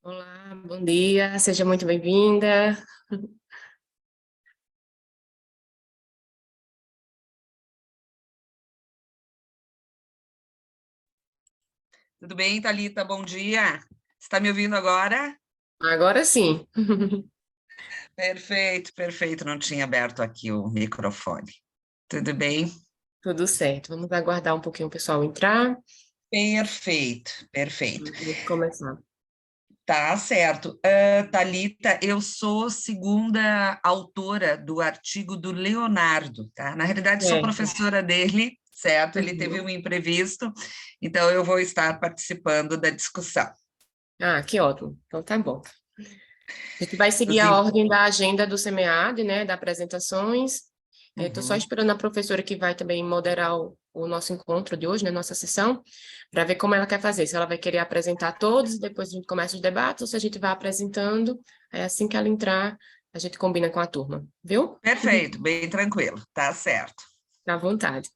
Olá, bom dia, seja muito bem-vinda. Tudo bem, Thalita? Bom dia. Você está me ouvindo agora? Agora sim, Perfeito, perfeito. Não tinha aberto aqui o microfone. Tudo bem? tudo certo. Vamos aguardar um pouquinho o pessoal entrar. Perfeito, perfeito. Vamos começar. Tá certo. Thalita, eu sou segunda autora do artigo do Leonardo, tá? Na realidade, sou Certo. professora dele, certo? Ele teve Uhum. um imprevisto, então eu vou estar participando da discussão. Ah, que ótimo. Então tá bom. A gente vai seguir Os a in- ordem da agenda do SEMEAD, né, das apresentações. Estou só Uhum. esperando a professora que vai também moderar o nosso encontro de hoje, né, nossa sessão, para ver como ela quer fazer. Se ela vai querer apresentar todos e depois a gente começa os debates, ou se a gente vai apresentando, aí assim que ela entrar, a gente combina com a turma, viu? Perfeito, bem tranquilo, tá certo. À vontade.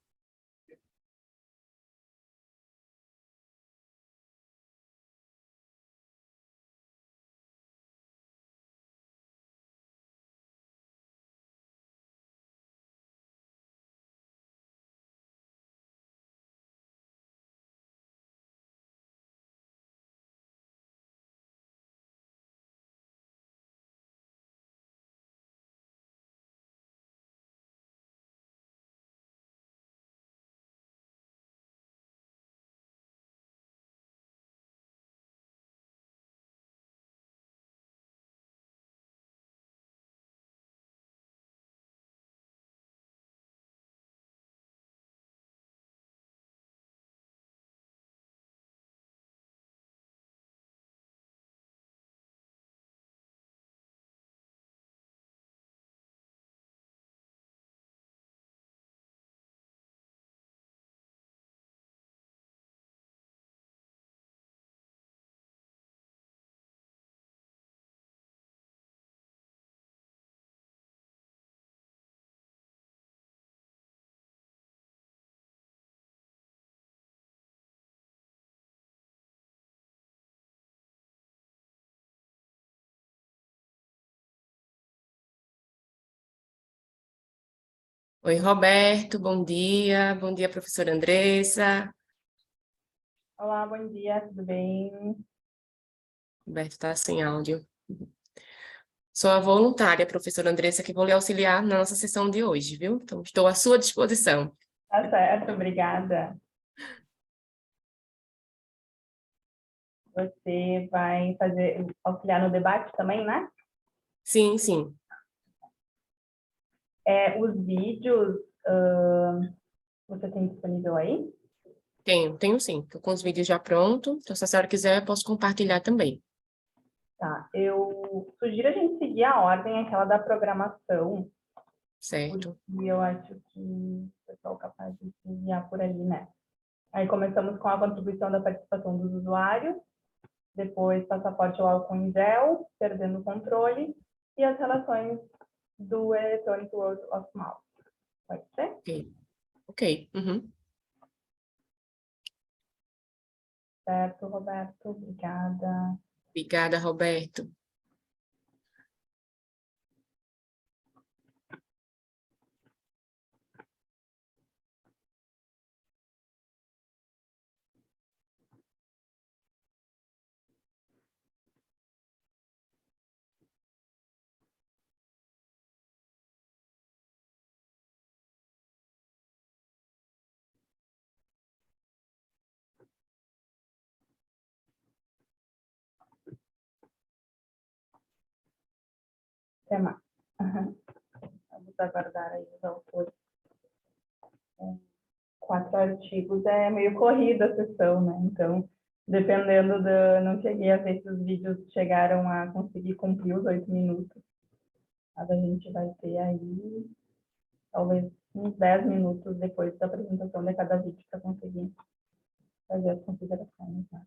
Oi, Roberto, bom dia. Bom dia, professora Andressa. Olá, bom dia, tudo bem? Roberto está sem áudio. Sou a voluntária, professora Andressa, que vou lhe auxiliar na nossa sessão de hoje, viu? Então, estou à sua disposição. Tá certo, obrigada. Você vai auxiliar no debate também, né? Sim, sim. Os vídeos, você tem disponível aí? Tenho sim. Estou com os vídeos já prontos. Então, se a senhora quiser, eu posso compartilhar também. Tá, eu sugiro a gente seguir a ordem, aquela da programação, porque Certo. eu acho que o pessoal é capaz de se guiar por ali, né? Aí começamos com a contribuição da participação dos usuários, depois passaporte ao álcool em gel, perdendo o controle, e as relações do Electronic World of Mouth. Pode ser? Ok. Ok. Uhum. Certo, Roberto, obrigada. Obrigada, Roberto. Até mais. Vamos aguardar aí os autores. 4 artigos é meio corrida a sessão, né? Então, dependendo da. Não cheguei a ver se os vídeos chegaram a conseguir cumprir os 8 minutos. Mas a gente vai ter aí, talvez, uns 10 minutos depois da apresentação de cada vídeo para conseguir fazer as considerações, né?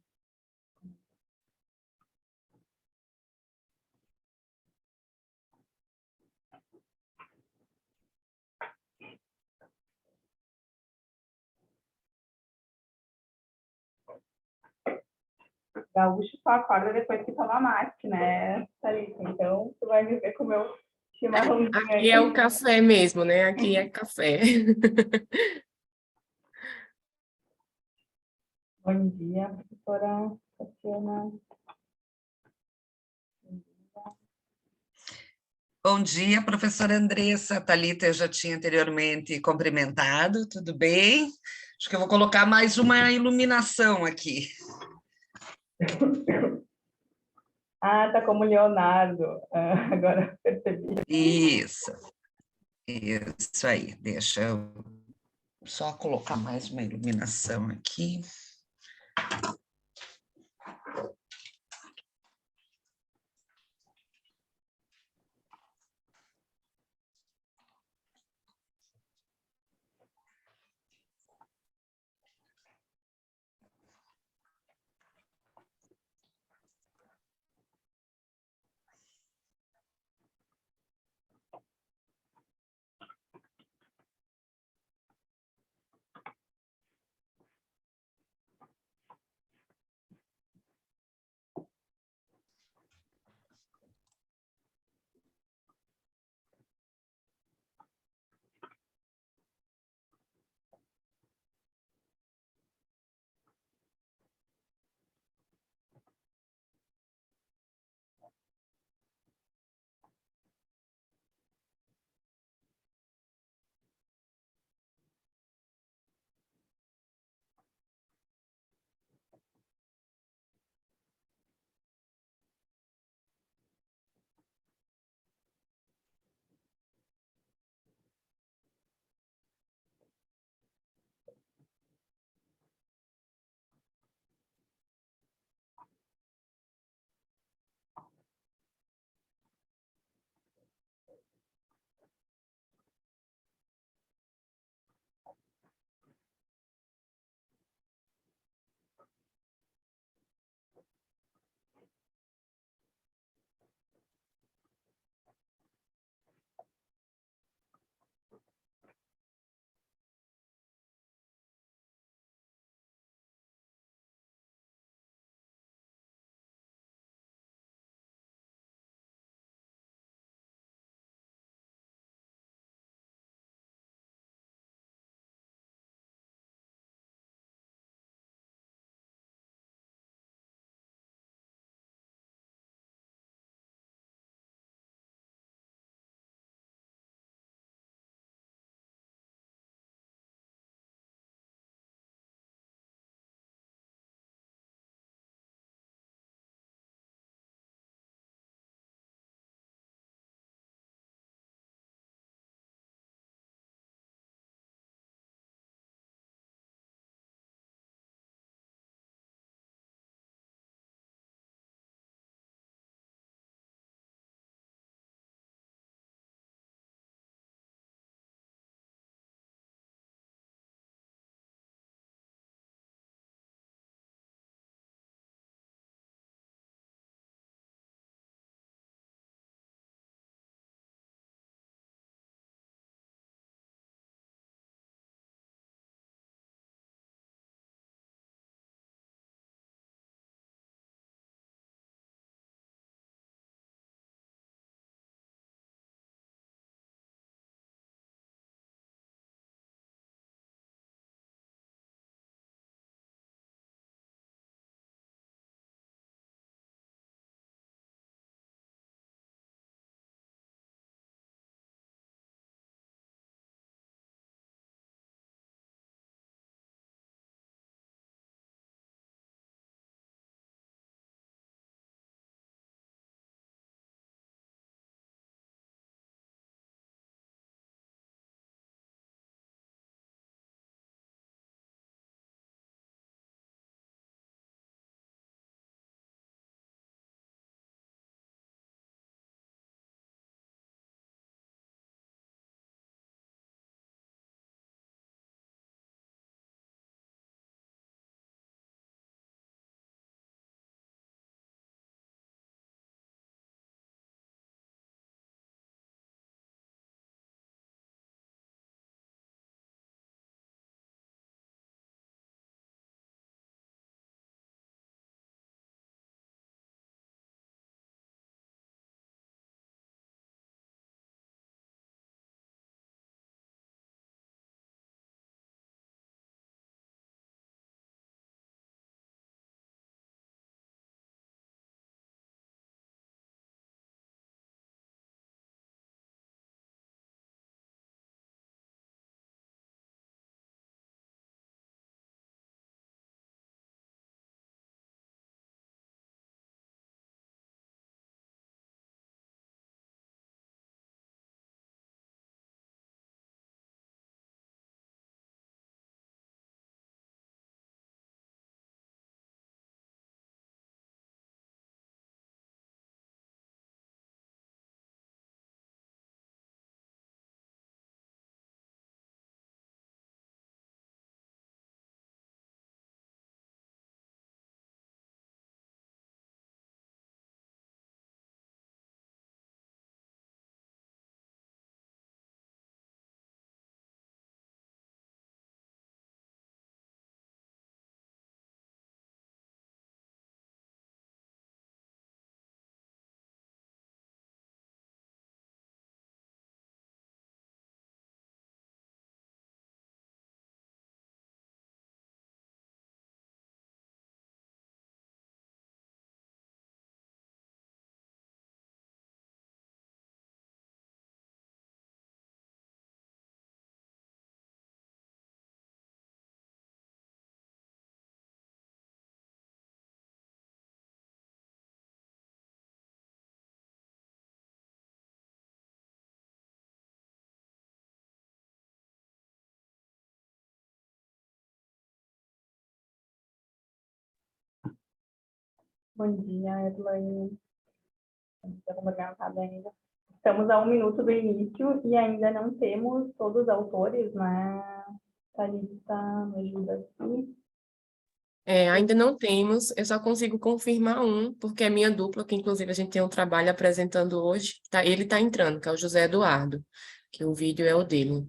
gaúcho só acorda depois que toma mate, né, Thalita? Então, tu vai me ver com o meu chimarrãozinho Aqui é o café mesmo, né? Aqui é café. Bom dia, professora Tatiana. Bom dia, professora Andressa. Thalita, eu já tinha anteriormente cumprimentado, tudo bem? Acho que eu vou colocar mais uma iluminação aqui. Ah, tá como Leonardo. Agora percebi. Isso aí. Deixa eu só colocar mais uma iluminação aqui. Bom dia, Elaine. Estamos organizados ainda. Estamos a 1 minuto do início e ainda não temos todos os autores, né? Thalita, me ajuda aqui. Ainda não temos, eu só consigo confirmar um, porque é minha dupla, que inclusive a gente tem um trabalho apresentando hoje, ele está entrando, que é o José Eduardo, que o vídeo é o dele.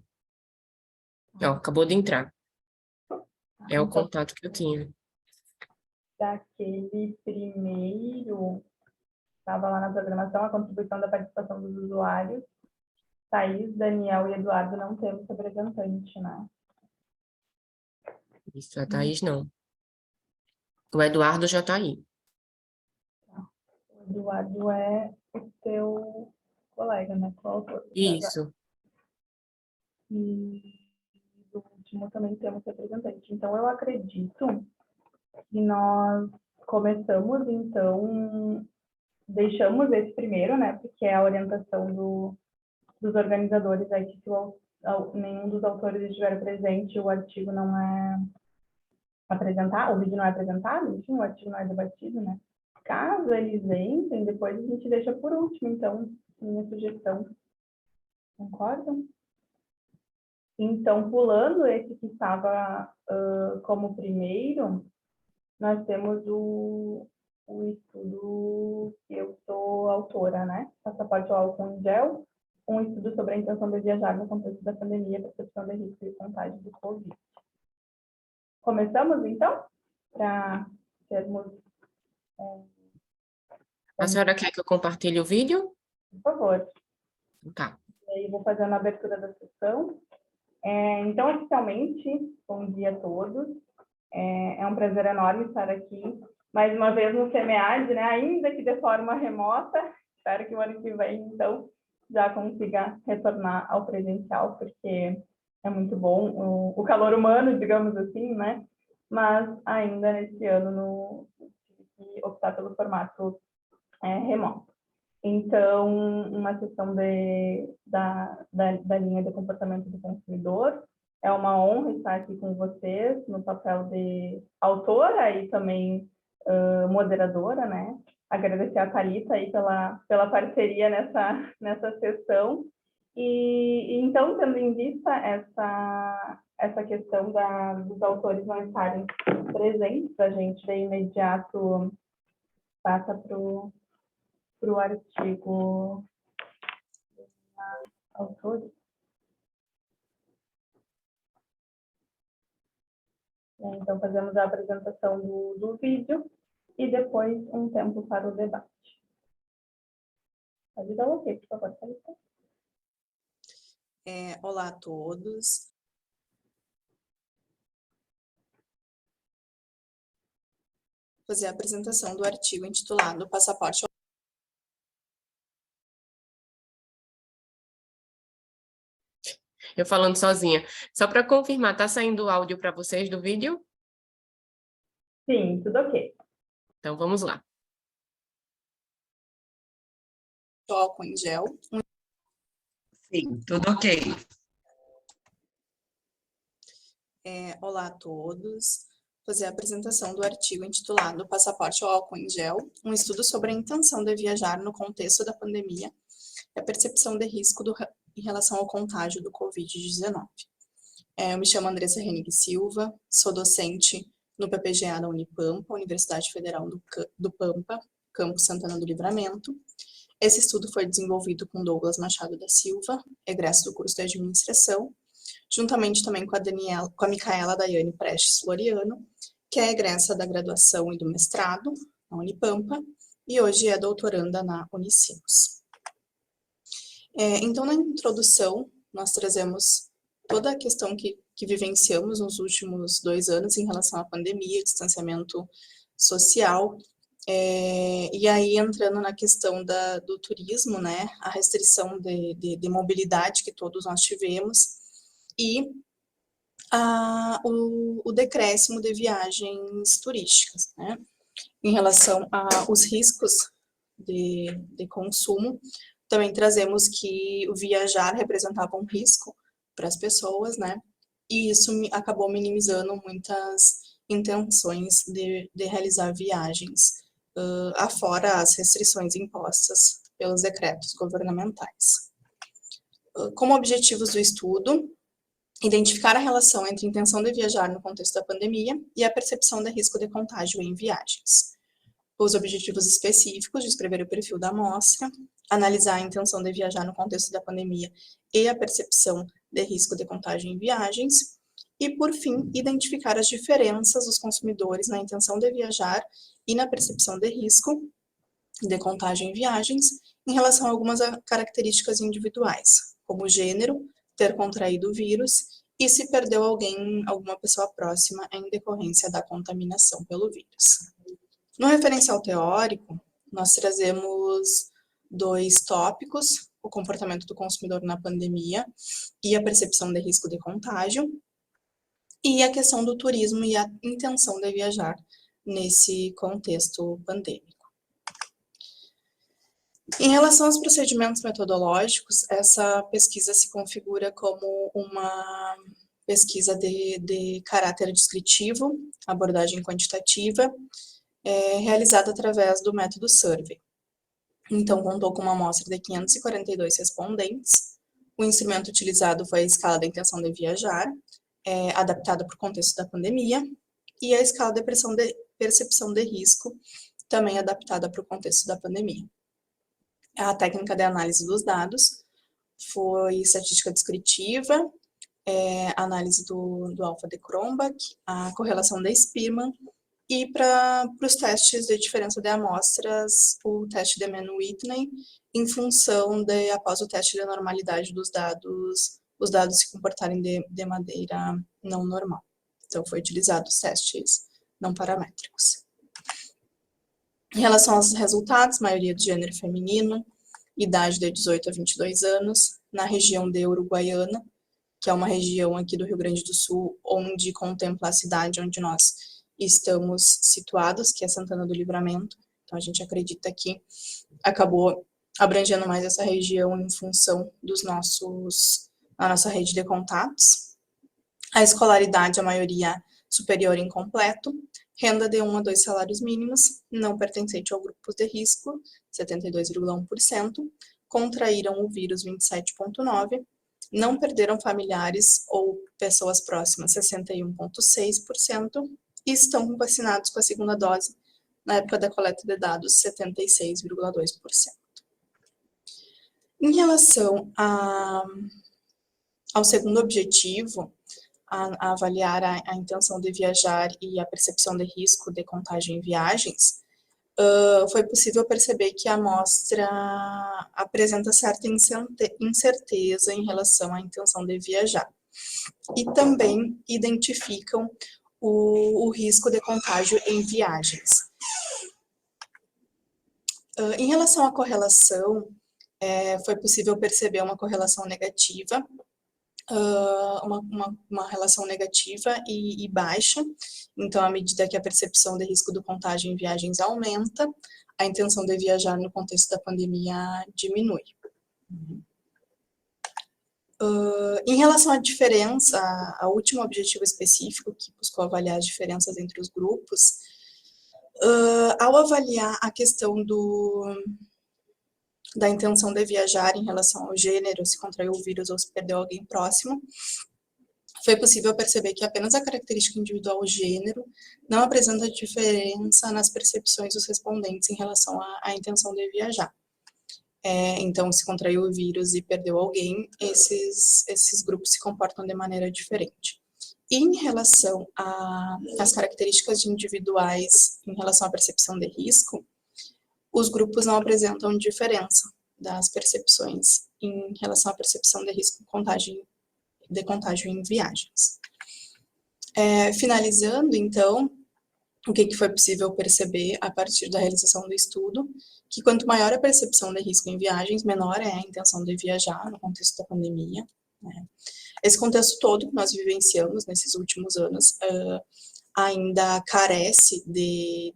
Ó, acabou de entrar. É o Então, contato que eu tinha. daquele primeiro, estava lá na programação, a contribuição da participação dos usuários. Thaís, Daniel e Eduardo não temos representante, né? Isso, a Thaís não. O Eduardo já está aí. O Eduardo é o teu colega, né? Coautor. Isso. E do último também temos representante. Então, eu acredito que nós começamos, então, deixamos esse primeiro, né? Porque é a orientação dos organizadores é que se nenhum dos autores estiver presente, o artigo não é apresentado, o vídeo não é apresentado, enfim, o artigo não é debatido, né? Caso eles entrem, depois a gente deixa por último, então, minha sugestão. Concordam? Então, pulando esse que estava como primeiro, nós temos o estudo que eu sou autora, né? Passaporte ao álcool em gel, um estudo sobre a intenção de viajar no contexto da pandemia, percepção de risco e contágio do Covid. Começamos, então? Para termos... A senhora quer que eu compartilhe o vídeo? Por favor. Tá. E aí, vou fazendo a abertura da sessão. Então, oficialmente, bom dia a todos. É um prazer enorme estar aqui, mais uma vez no SEMEAD, né? Ainda que de forma remota. Espero que o ano que vem, então, já consiga retornar ao presencial, porque é muito bom o calor humano, digamos assim, né? Mas ainda nesse ano tive que optar pelo formato remoto. Então, uma sessão da linha de comportamento do consumidor. É uma honra estar aqui com vocês no papel de autora e também moderadora, né? Agradecer a Thalita aí pela parceria nessa sessão. E então, tendo em vista essa questão dos autores não estarem presentes, a gente de imediato passa para o artigo autores. Então, fazemos a apresentação do vídeo e depois um tempo para o debate. Pode dar um ok, por favor, Thalita. Olá a todos. Vou fazer a apresentação do artigo intitulado Passaporte. Eu falando sozinha. Só para confirmar, tá saindo o áudio para vocês do vídeo? Sim, tudo ok. Então, vamos lá. Álcool em gel. Sim, tudo ok. Olá a todos. Vou fazer a apresentação do artigo intitulado Passaporte ao álcool em gel, um estudo sobre a intenção de viajar no contexto da pandemia e a percepção de risco em relação ao contágio do Covid-19. Eu me chamo Andressa Hennig Silva, sou docente no PPGA da Unipampa, Universidade Federal do Pampa, Campus Santana do Livramento. Esse estudo foi desenvolvido com Douglas Machado da Silva, egresso do curso de administração, juntamente também com a Micaela Daiane Prestes Floriano, que é egressa da graduação e do mestrado na Unipampa, e hoje é doutoranda na Unicinos. Então, na introdução, nós trazemos toda a questão que vivenciamos nos últimos 2 anos em relação à pandemia, distanciamento social, e aí entrando na questão do turismo, né, a restrição de mobilidade que todos nós tivemos, e o decréscimo de viagens turísticas, né, em relação aos riscos de consumo. Também trazemos que o viajar representava um risco para as pessoas, né? E isso acabou minimizando muitas intenções de realizar viagens afora as restrições impostas pelos decretos governamentais. Como objetivos do estudo, identificar a relação entre a intenção de viajar no contexto da pandemia e a percepção de risco de contágio em viagens. Os objetivos específicos, descrever o perfil da amostra, analisar a intenção de viajar no contexto da pandemia e a percepção de risco de contágio em viagens, e, por fim, identificar as diferenças dos consumidores na intenção de viajar e na percepção de risco de contágio em viagens em relação a algumas características individuais, como gênero, ter contraído o vírus e se perdeu alguma pessoa próxima em decorrência da contaminação pelo vírus. No referencial teórico, nós trazemos 2 tópicos, o comportamento do consumidor na pandemia e a percepção de risco de contágio, e a questão do turismo e a intenção de viajar nesse contexto pandêmico. Em relação aos procedimentos metodológicos, essa pesquisa se configura como uma pesquisa de caráter descritivo, abordagem quantitativa, realizada através do método Survey. Então, contou com uma amostra de 542 respondentes. O instrumento utilizado foi a escala da intenção de viajar, adaptada para o contexto da pandemia, e a escala de percepção de risco, também adaptada para o contexto da pandemia. A técnica de análise dos dados foi estatística descritiva, análise do alfa de Cronbach, a correlação de Spearman, e para os testes de diferença de amostras, o teste de Mann-Whitney, em função de, após o teste de normalidade dos dados, os dados se comportarem de maneira não normal. Então, foi utilizado os testes não paramétricos. Em relação aos resultados, maioria de gênero feminino, idade de 18 a 22 anos, na região de Uruguaiana, que é uma região aqui do Rio Grande do Sul, onde contempla a cidade onde nós estamos situados, que é Santana do Livramento. Então, a gente acredita que acabou abrangendo mais essa região em função da nossa rede de contatos. A escolaridade, a maioria superior incompleto, renda de 1 a 2 salários mínimos, não pertencente ao grupo de risco, 72,1%, contraíram o vírus 27,9%, não perderam familiares ou pessoas próximas, 61,6%, e estão vacinados com a segunda dose, na época da coleta de dados, 76,2%. Em relação ao segundo objetivo, a avaliar a intenção de viajar e a percepção de risco de contágio em viagens, foi possível perceber que a amostra apresenta certa incerteza em relação à intenção de viajar. E também identificam o risco de contágio em viagens. Em relação à correlação, foi possível perceber uma correlação negativa, uma relação negativa e baixa. Então, à medida que a percepção de risco do contágio em viagens aumenta, a intenção de viajar no contexto da pandemia diminui. Em relação à diferença, ao último objetivo específico, que buscou avaliar as diferenças entre os grupos, ao avaliar a questão da intenção de viajar em relação ao gênero, se contraiu o vírus ou se perdeu alguém próximo, foi possível perceber que apenas a característica individual gênero não apresenta diferença nas percepções dos respondentes em relação à intenção de viajar. Então, se contraiu o vírus e perdeu alguém, esses grupos se comportam de maneira diferente. E em relação às características individuais em relação à percepção de risco, os grupos não apresentam diferença das percepções em relação à percepção de risco de contágio em viagens. Finalizando, então, o que foi possível perceber a partir da realização do estudo, que quanto maior a percepção de risco em viagens, menor é a intenção de viajar no contexto da pandemia, né? Esse contexto todo que nós vivenciamos nesses últimos anos ainda carece de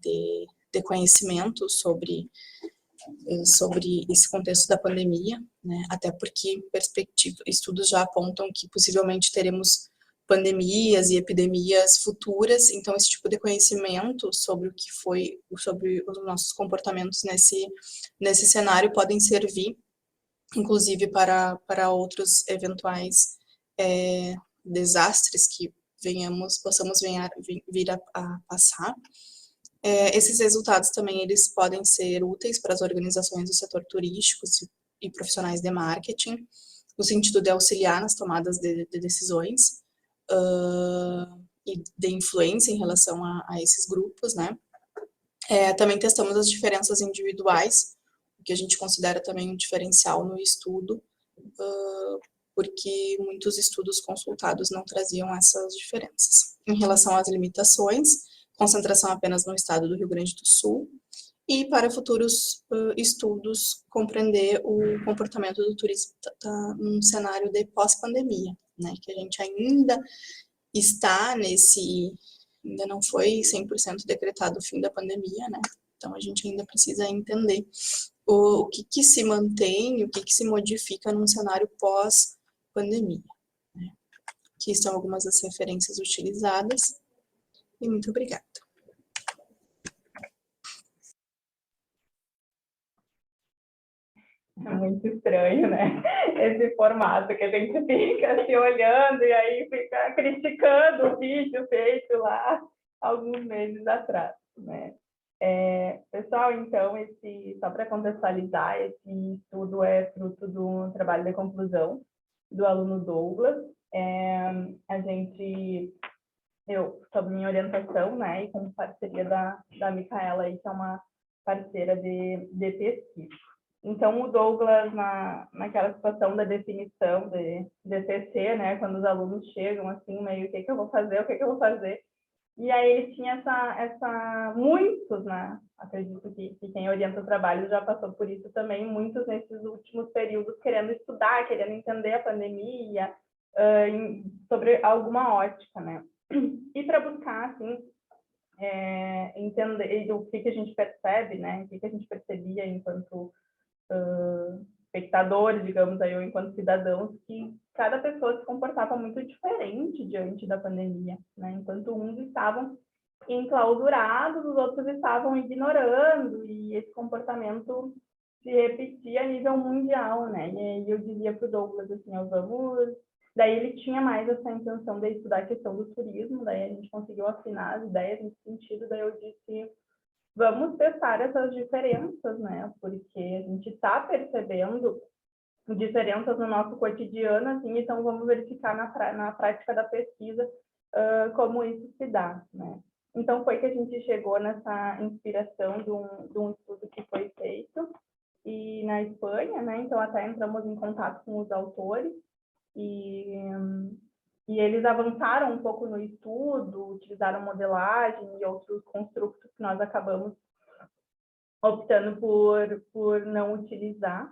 conhecimento sobre esse contexto da pandemia, né? Até porque estudos já apontam que possivelmente teremos pandemias e epidemias futuras, então esse tipo de conhecimento sobre o que foi, sobre os nossos comportamentos nesse cenário podem servir, inclusive para outros eventuais desastres que possamos vir a passar. Esses resultados também eles podem ser úteis para as organizações do setor turístico e profissionais de marketing, no sentido de auxiliar nas tomadas de decisões e de influência em relação a esses grupos, né? Também testamos as diferenças individuais, o que a gente considera também um diferencial no estudo, porque muitos estudos consultados não traziam essas diferenças. Em relação às limitações, concentração apenas no estado do Rio Grande do Sul, e para futuros estudos, compreender o comportamento do turista num cenário de pós-pandemia, né, que a gente ainda está ainda não foi 100% decretado o fim da pandemia, né, então a gente ainda precisa entender o que se mantém, o que se modifica num cenário pós-pandemia, né. Aqui estão algumas das referências utilizadas, e muito obrigada. É muito estranho, né? Esse formato que a gente fica se olhando e aí fica criticando o vídeo feito lá alguns meses atrás, né? Pessoal, então, só para contextualizar, esse estudo é fruto do trabalho de conclusão do aluno Douglas. Sob minha orientação, né, e com parceria da Micaela, aí, que é uma parceira de pesquisa. Então, o Douglas, naquela situação da definição de TC, né, quando os alunos chegam, assim, meio, o que eu vou fazer, e aí ele tinha muitos, né, acredito que quem orienta o trabalho já passou por isso também, muitos nesses últimos períodos querendo estudar, querendo entender a pandemia, sobre alguma ótica, né, e para buscar, assim, entender o que a gente percebe, né, o que a gente percebia enquanto espectadores, digamos aí, ou enquanto cidadãos, que cada pessoa se comportava muito diferente diante da pandemia, né? Enquanto uns estavam enclausurados, os outros estavam ignorando, e esse comportamento se repetia a nível mundial, né? E aí eu dizia para o Douglas, assim, daí ele tinha mais essa intenção de estudar a questão do turismo, daí a gente conseguiu afinar as ideias nesse sentido, daí eu disse, vamos testar essas diferenças, né? Porque a gente está percebendo diferenças no nosso cotidiano, assim, então vamos verificar na prática da pesquisa como isso se dá, né? Então foi que a gente chegou nessa inspiração de um estudo que foi feito e na Espanha, né? Então até entramos em contato com os autores e eles avançaram um pouco no estudo, utilizaram modelagem e outros construtos que nós acabamos optando por não utilizar.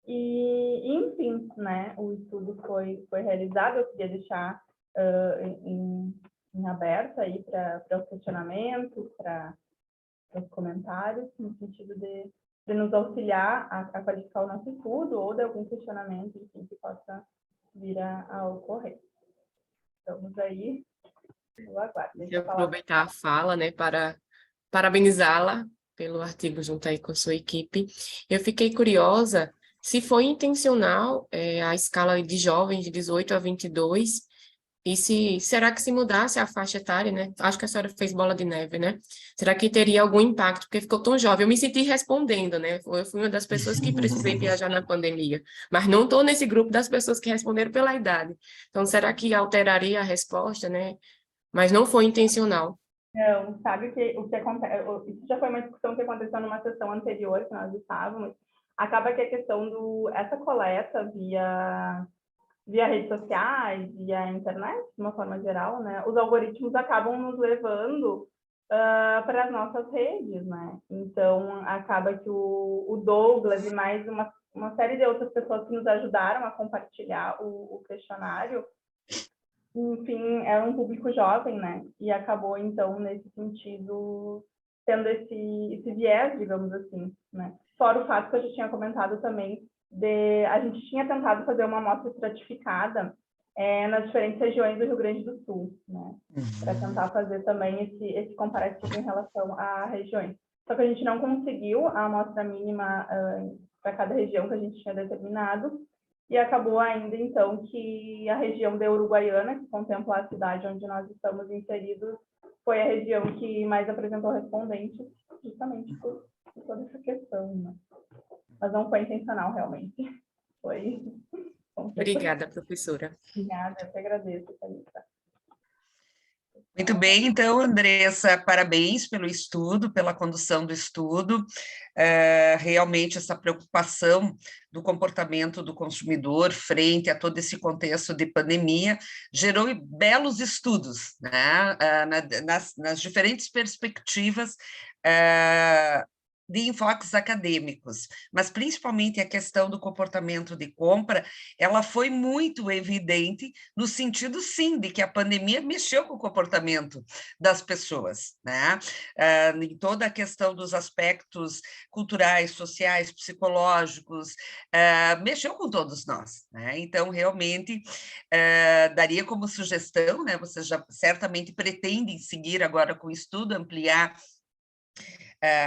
E enfim, né, o estudo foi realizado, eu queria deixar em aberto aí para os questionamentos, para os comentários, no sentido de nos auxiliar a qualificar o nosso estudo ou de algum questionamento, enfim, que possa vir a ocorrer. Estamos aí, eu aguardo. Eu aproveitar a fala, né, para parabenizá-la pelo artigo junto aí com a sua equipe. Eu fiquei curiosa se foi intencional a escala de jovens de 18 a 22, e será que se mudasse a faixa etária, né? Acho que a senhora fez bola de neve, né? Será que teria algum impacto? Porque ficou tão jovem. Eu me senti respondendo, né? Eu fui uma das pessoas que precisei viajar na pandemia, mas não estou nesse grupo das pessoas que responderam pela idade. Então, será que alteraria a resposta, né? Mas não foi intencional. Não, sabe o que acontece? Isso já foi uma discussão que aconteceu numa sessão anterior que nós estávamos. Acaba que a questão essa coleta via redes sociais, via internet, de uma forma geral, né? Os algoritmos acabam nos levando para as nossas redes, né? Então, acaba que o Douglas e mais uma série de outras pessoas que nos ajudaram a compartilhar o questionário, enfim, era um público jovem, né? E acabou, então, nesse sentido, tendo esse viés, digamos assim, né? Fora o fato que eu já tinha comentado também, a gente tinha tentado fazer uma amostra estratificada nas diferentes regiões do Rio Grande do Sul, né? Para tentar fazer também esse comparativo em relação a regiões. Só que a gente não conseguiu a amostra mínima para cada região que a gente tinha determinado, e acabou ainda, então, que a região da Uruguaiana, que contempla a cidade onde nós estamos inseridos, foi a região que mais apresentou respondentes, justamente por toda essa questão, né? Mas não foi intencional, realmente. Foi. Obrigada, professora. Obrigada, eu que agradeço, Thalita. Muito bem, então, Andressa, parabéns pelo estudo, pela condução do estudo. Realmente, essa preocupação do comportamento do consumidor frente a todo esse contexto de pandemia gerou belos estudos, né? Nas diferentes perspectivas de enfoques acadêmicos, mas principalmente a questão do comportamento de compra, ela foi muito evidente no sentido, sim, de que a pandemia mexeu com o comportamento das pessoas, né? Em toda a questão dos aspectos culturais, sociais, psicológicos, mexeu com todos nós, né? Então, realmente, daria como sugestão, né? Vocês já certamente pretendem seguir agora com o estudo, ampliar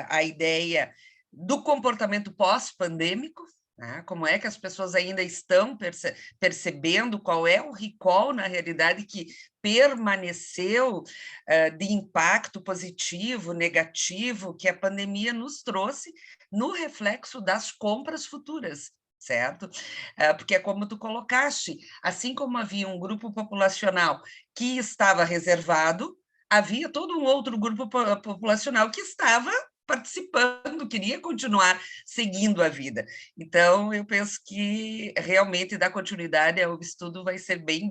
a ideia do comportamento pós-pandêmico, né? Como é que as pessoas ainda estão percebendo qual é o recall, na realidade, que permaneceu de impacto positivo, negativo, que a pandemia nos trouxe no reflexo das compras futuras, certo? Porque é como tu colocaste, assim como havia um grupo populacional que estava reservado, havia todo um outro grupo populacional que estava participando, queria continuar seguindo a vida. Então, eu penso que realmente dar continuidade ao estudo vai ser bem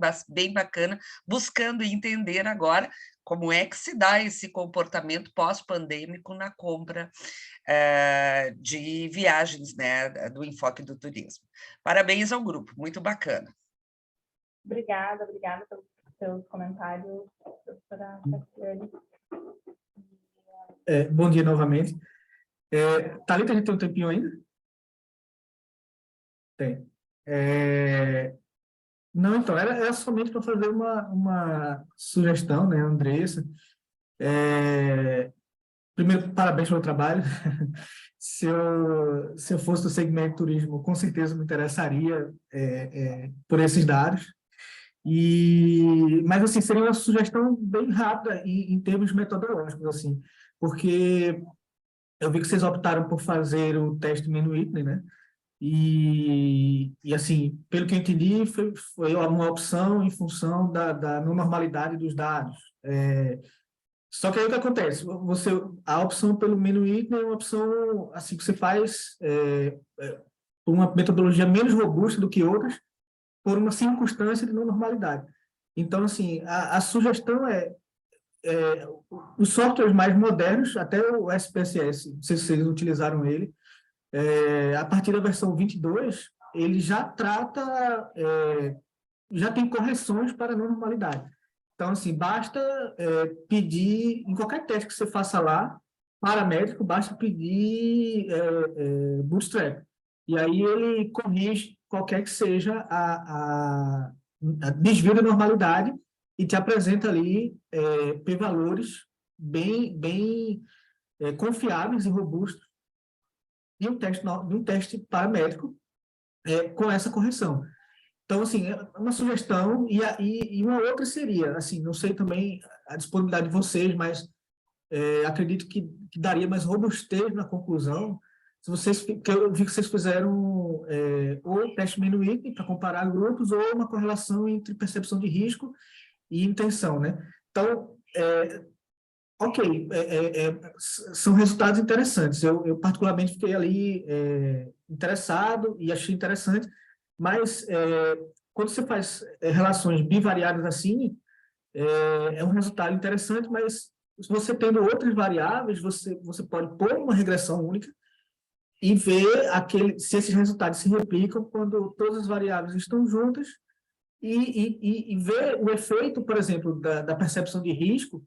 bacana, buscando entender agora como é que se dá esse comportamento pós-pandêmico na compra de viagens, né, do enfoque do turismo. Parabéns ao grupo, muito bacana. Obrigada pelos comentários, professora Cassiane. Bom dia novamente. Thalita, a gente tem um tempinho ainda? Tem. Não, então, era somente para fazer uma sugestão, né, Andressa? Primeiro, parabéns pelo trabalho. Se eu fosse do segmento de turismo, com certeza me interessaria por esses dados. Mas, assim, seria uma sugestão bem rápida em termos metodológicos, assim, porque eu vi que vocês optaram por fazer o teste Mann-Whitney, né? E, assim, pelo que eu entendi, foi uma opção em função da não normalidade dos dados. Só que aí o que acontece? A opção pelo Mann-Whitney é uma opção assim, que você faz por uma metodologia menos robusta do que outras, por uma circunstância de não normalidade. Então, assim, a sugestão os softwares mais modernos, até o SPSS, não sei se vocês utilizaram ele, a partir da versão 22, ele já trata, já tem correções para a não normalidade. Então, assim, basta pedir, em qualquer teste que você faça lá, paramétrico, basta pedir Bootstrap. E aí ele corrige qualquer que seja a desvio da normalidade e te apresenta ali p-valores bem confiáveis e robustos de um teste paramétrico com essa correção. Então, assim, é uma sugestão, e uma outra seria, assim, não sei também a disponibilidade de vocês, mas acredito que daria mais robustez na conclusão, se vocês, porque eu vi que vocês fizeram ou teste Mann-Whitney para comparar grupos, ou uma correlação entre percepção de risco e intenção, né? Então, ok, são resultados interessantes. Eu particularmente fiquei ali interessado e achei interessante, mas quando você faz relações bivariadas assim, é um resultado interessante, mas se você tendo outras variáveis, você pode pôr uma regressão única e ver se esses resultados se replicam quando todas as variáveis estão juntas e ver o efeito, por exemplo, da percepção de risco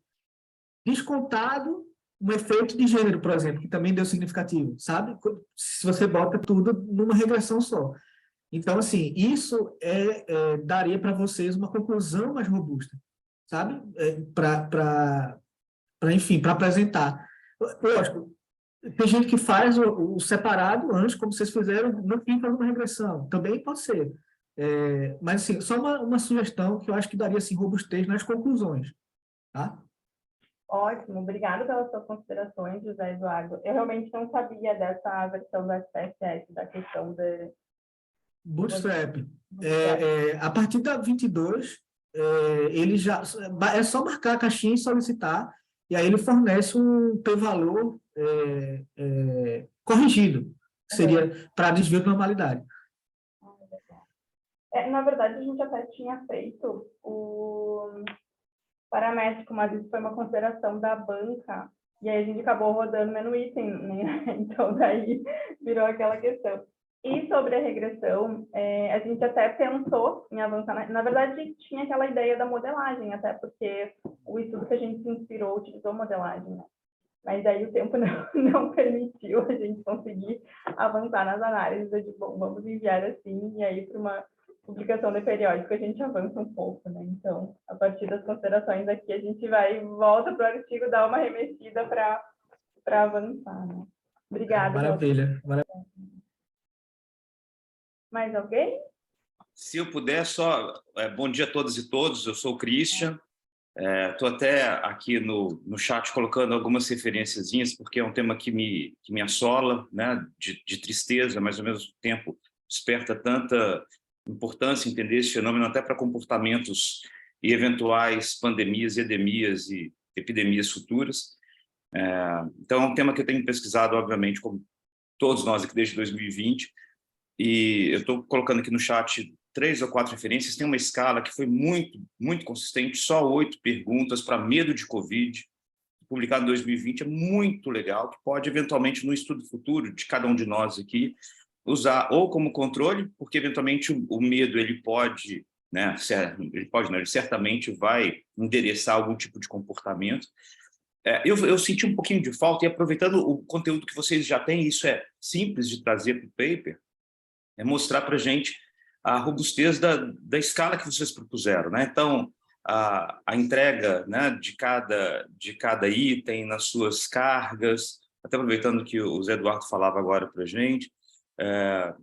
descontado um efeito de gênero, por exemplo, que também deu significativo, sabe? Se você bota tudo numa regressão só. Então, assim, isso daria para vocês uma conclusão mais robusta, sabe? Enfim, para apresentar. Lógico, tem gente que faz o separado antes, como vocês fizeram, no fim faz uma regressão. Também pode ser. Mas, assim, só uma sugestão que eu acho que daria, assim, robustez nas conclusões, tá? Ótimo, obrigada pelas suas considerações, José Eduardo. Eu realmente não sabia dessa versão do SPSS, da questão de... Bootstrap. A partir da 22, ele já... É só marcar a caixinha e solicitar, e aí ele fornece um p-valor corrigido, que seria para desvio de normalidade. Na verdade, a gente até tinha feito o paramétrico, mas isso foi uma consideração da banca, e aí a gente acabou rodando menos item, né? Então daí virou aquela questão. E sobre a regressão, a gente até pensou em avançar, na verdade tinha aquela ideia da modelagem, até porque o estudo que a gente se inspirou utilizou modelagem, né? Mas aí o tempo não permitiu a gente conseguir avançar nas análises. Eu digo, bom, vamos enviar assim, e aí para uma publicação de periódico a gente avança um pouco, né? Então, a partir das considerações aqui, a gente volta para o artigo, dá uma remexida para avançar, né? Obrigada. Maravilha. Mais alguém? Se eu puder, só... bom dia a todas e todos, eu sou o Christian. Estou até aqui no chat colocando algumas referenciazinhas, porque é um tema que me assola, né? De tristeza, mas ao mesmo tempo desperta tanta importância entender esse fenômeno até para comportamentos e eventuais pandemias, endemias e epidemias futuras. Então, é um tema que eu tenho pesquisado, obviamente, como todos nós aqui desde 2020, e eu estou colocando aqui no chat 3 ou 4 referências. Tem uma escala que foi muito, muito consistente, só 8 perguntas para medo de Covid, publicado em 2020, é muito legal, que pode, eventualmente, no estudo futuro de cada um de nós aqui, usar ou como controle, porque, eventualmente, o medo ele pode, né, ele certamente vai endereçar algum tipo de comportamento. Eu senti um pouquinho de falta, e aproveitando o conteúdo que vocês já têm, isso é simples de trazer para o paper, é mostrar para a gente a robustez da escala que vocês propuseram, né? Então, a entrega, né, de cada item nas suas cargas, até aproveitando que o Zé Eduardo falava agora para a gente,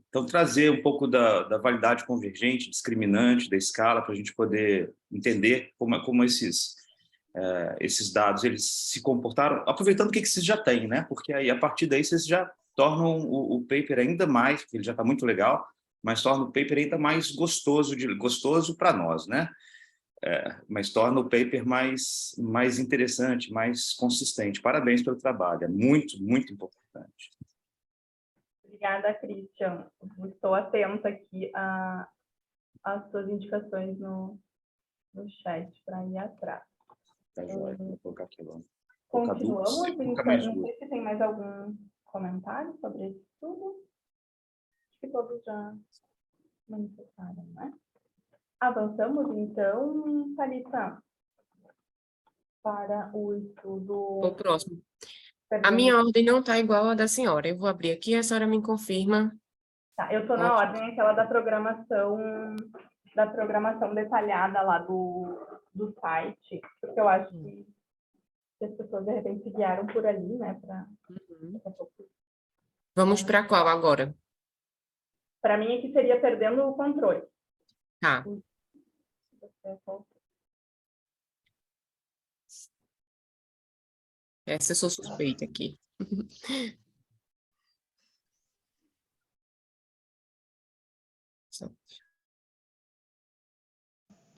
então trazer um pouco da validade convergente, discriminante da escala, para a gente poder entender como esses dados eles se comportaram, aproveitando o que vocês já têm, né? Porque aí, a partir daí, vocês já tornam o paper ainda mais, porque ele já está muito legal, mas torna o paper ainda mais gostoso para nós, né? Mas torna o paper mais interessante, mais consistente. Parabéns pelo trabalho, é muito, muito importante. Obrigada, Christian. Estou atenta aqui às suas indicações no chat para ir atrás. Tá joia, vou colocar aqui logo. Continuamos, então, não sei se tem mais algum comentário sobre isso tudo. Acho que todos já manifestaram, né? Avançamos, então, Thalita, para o estudo... O próximo. A minha ordem não está igual à da senhora. Eu vou abrir aqui e a senhora me confirma. Tá, eu estou na ordem aquela da programação detalhada lá do site, porque eu acho que as pessoas, de repente, se guiaram por ali, né? Vamos para qual agora? Para mim, aqui seria perdendo o controle. Tá. Essa eu sou suspeita aqui.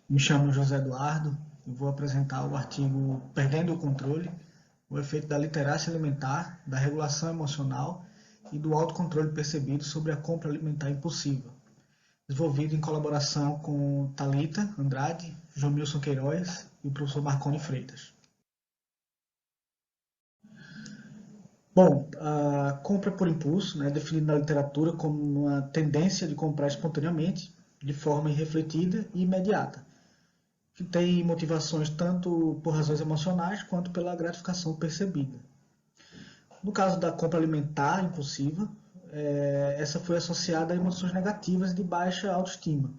Me chamo José Eduardo, eu vou apresentar o artigo Perdendo o Controle, o efeito da literácia alimentar, da regulação emocional e do autocontrole percebido sobre a compra alimentar impulsiva, desenvolvido em colaboração com Thalita Andrade, Jomilson Queiroz e o professor Marconi Freitas. Bom, a compra por impulso, né, definida na literatura como uma tendência de comprar espontaneamente, de forma irrefletida e imediata, que tem motivações tanto por razões emocionais quanto pela gratificação percebida. No caso da compra alimentar impulsiva, essa foi associada a emoções negativas de baixa autoestima,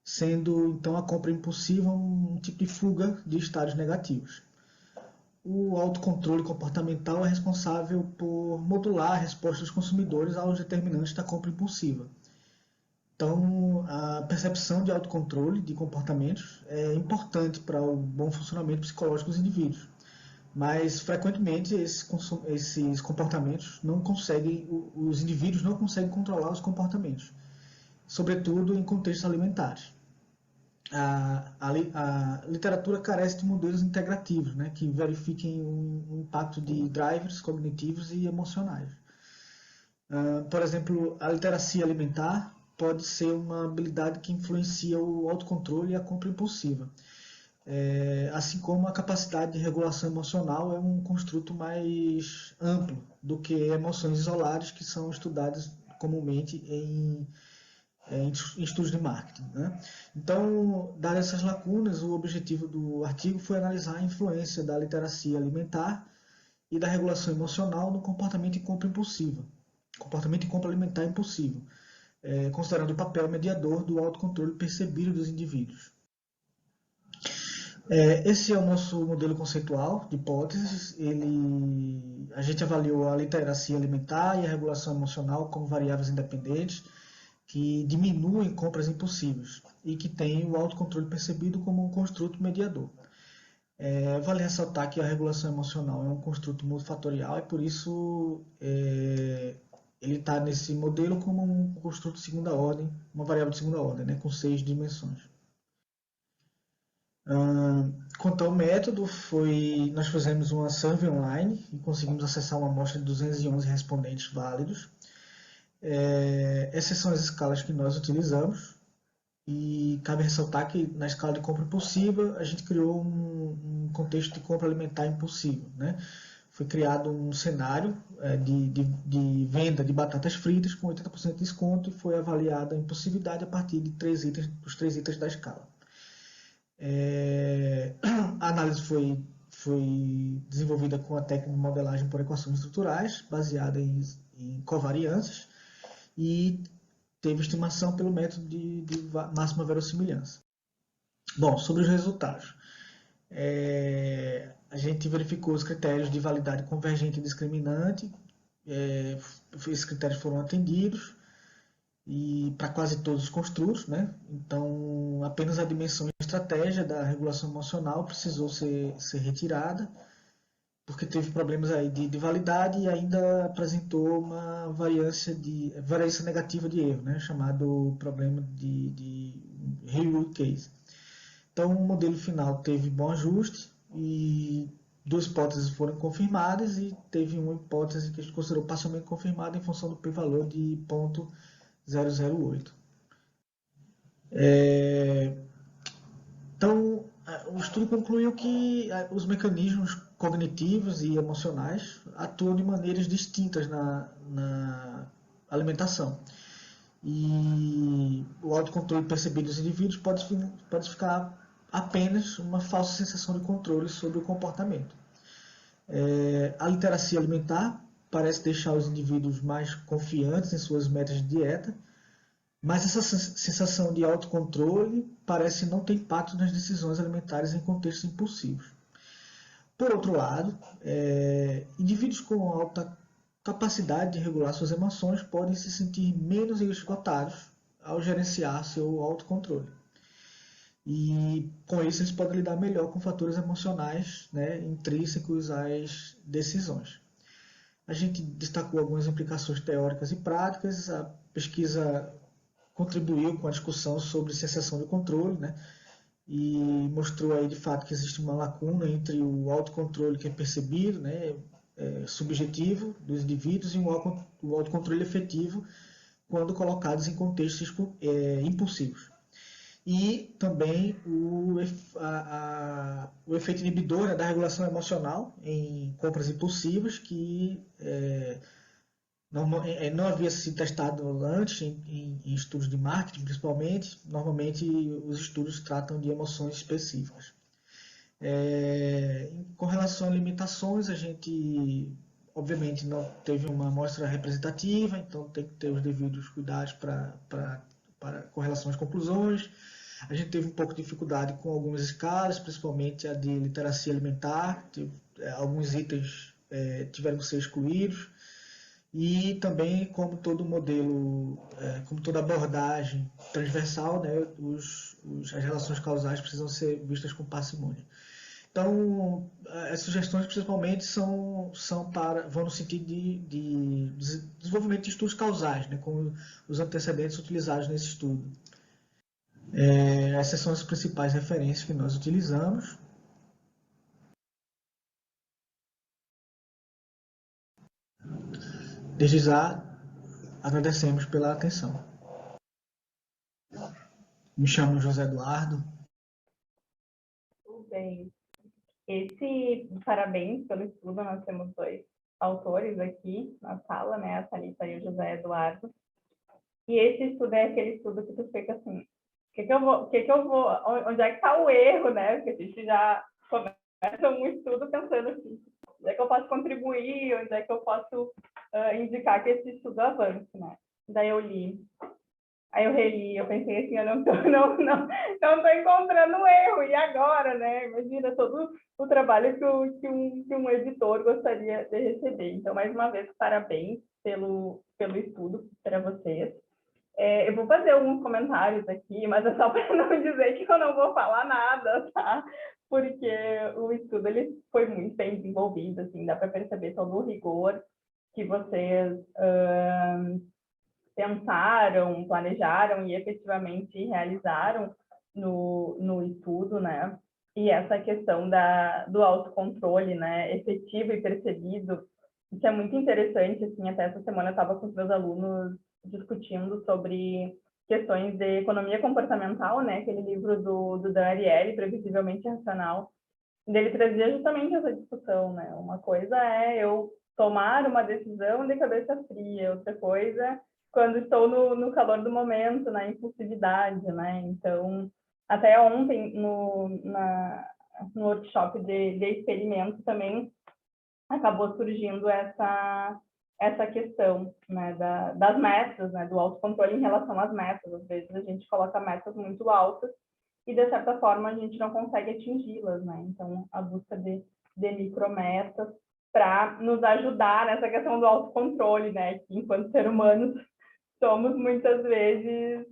sendo então a compra impulsiva um tipo de fuga de estados negativos. O autocontrole comportamental é responsável por modular a resposta dos consumidores aos determinantes da compra impulsiva. Então, a percepção de autocontrole de comportamentos é importante para o bom funcionamento psicológico dos indivíduos, mas frequentemente esses comportamentos não conseguem, os indivíduos não conseguem controlar os comportamentos, sobretudo em contextos alimentares. A literatura carece de modelos integrativos, né, que verifiquem o impacto de drivers cognitivos e emocionais. Por exemplo, a literacia alimentar pode ser uma habilidade que influencia o autocontrole e a compra impulsiva. Assim como a capacidade de regulação emocional é um construto mais amplo do que emoções isoladas que são estudadas comumente em estudos de marketing, né? Então, dadas essas lacunas, o objetivo do artigo foi analisar a influência da literacia alimentar e da regulação emocional no comportamento de compra impulsiva, comportamento de compra alimentar impulsivo, considerando o papel mediador do autocontrole percebido dos indivíduos. Esse é o nosso modelo conceitual de hipóteses. A gente avaliou a literacia alimentar e a regulação emocional como variáveis independentes que diminuem compras impulsivas e que têm o autocontrole percebido como um construto mediador. Vale ressaltar que a regulação emocional é um construto multifatorial e, por isso, ele está nesse modelo como um construto de segunda ordem, uma variável de segunda ordem, né, com 6 dimensões. Quanto ao método, nós fizemos uma survey online e conseguimos acessar uma amostra de 211 respondentes válidos. Essas são as escalas que nós utilizamos e cabe ressaltar que na escala de compra impulsiva a gente criou um contexto de compra alimentar impulsiva, né? Foi criado um cenário de venda de batatas fritas com 80% de desconto e foi avaliada a impulsividade a partir de dos 3 itens da escala. A análise foi desenvolvida com a técnica de modelagem por equações estruturais, baseada em covariâncias, e teve estimação pelo método de máxima verossimilhança. Bom, sobre os resultados. A gente verificou os critérios de validade convergente e discriminante. Esses critérios foram atendidos e para quase todos os construtos, né? Então, apenas a dimensão e estratégia da regulação emocional precisou ser retirada, porque teve problemas aí de validade e ainda apresentou uma variância negativa de erro, né, chamado problema de Haywood Case. Então, o modelo final teve bom ajuste e 2 hipóteses foram confirmadas e teve uma hipótese que a gente considerou parcialmente confirmada em função do p-valor de 0.008. Então, o estudo concluiu que os mecanismos cognitivos e emocionais atuam de maneiras distintas na alimentação. E o autocontrole percebido dos indivíduos pode ficar apenas uma falsa sensação de controle sobre o comportamento. A literacia alimentar parece deixar os indivíduos mais confiantes em suas metas de dieta, mas essa sensação de autocontrole parece não ter impacto nas decisões alimentares em contextos impulsivos. Por outro lado, indivíduos com alta capacidade de regular suas emoções podem se sentir menos esgotados ao gerenciar seu autocontrole. E com isso eles podem lidar melhor com fatores emocionais, né, intrínsecos às decisões. A gente destacou algumas implicações teóricas e práticas. A pesquisa contribuiu com a discussão sobre sensação de controle, né, e mostrou aí de fato que existe uma lacuna entre o autocontrole que é percebido, né, subjetivo dos indivíduos, e o autocontrole efetivo quando colocados em contextos impulsivos. E também o efeito inibidor, né, da regulação emocional em compras impulsivas, que não havia sido testado antes em estudos de marketing, principalmente. Normalmente, os estudos tratam de emoções específicas. Com relação a limitações, a gente obviamente, não teve uma amostra representativa, então tem que ter os devidos cuidados com relação às conclusões. A gente teve um pouco de dificuldade com algumas escalas, principalmente a de literacia alimentar, alguns itens tiveram que ser excluídos, e também, como todo modelo, como toda abordagem transversal, né, as relações causais precisam ser vistas com parcimônia. Então, as sugestões principalmente vão no sentido de desenvolvimento de estudos causais, né, com os antecedentes utilizados nesse estudo. Essas são as principais referências que nós utilizamos. Desde já, agradecemos pela atenção. Me chamo José Eduardo. Tudo bem. Parabéns pelo estudo, nós temos 2 autores aqui na sala, né, a Thalita e o José Eduardo. E esse estudo é aquele estudo que tu fica assim, onde é que está o erro, né? Porque a gente já começa um estudo pensando assim, onde é que eu posso contribuir, onde é que eu posso indicar que esse estudo avance, né? Daí eu li. Aí eu reli, eu pensei assim, eu não tô encontrando um erro, e agora, né? Imagina todo o trabalho que um editor gostaria de receber. Então, mais uma vez, parabéns pelo estudo para vocês. Eu vou fazer alguns comentários aqui, mas é só para não dizer que eu não vou falar nada, tá? Porque o estudo ele foi muito bem desenvolvido, assim, dá para perceber todo o rigor que vocês pensaram, planejaram e efetivamente realizaram no estudo, né? E essa questão do autocontrole, né, efetivo e percebido, isso é muito interessante, assim, até essa semana eu estava com os meus alunos discutindo sobre questões de economia comportamental, né, aquele livro do Dan Ariely, Previsivelmente Racional, ele trazia justamente essa discussão, né, uma coisa é eu tomar uma decisão de cabeça fria, outra coisa quando estou no calor do momento, na impulsividade, né, então, até ontem, no workshop de experimento também, acabou surgindo essa questão, né, das metas, né, do autocontrole em relação às metas. Às vezes a gente coloca metas muito altas e, de certa forma, a gente não consegue atingi-las, né? Então, a busca de micrometas para nos ajudar nessa questão do autocontrole, né? Que, enquanto seres humanos, somos muitas vezes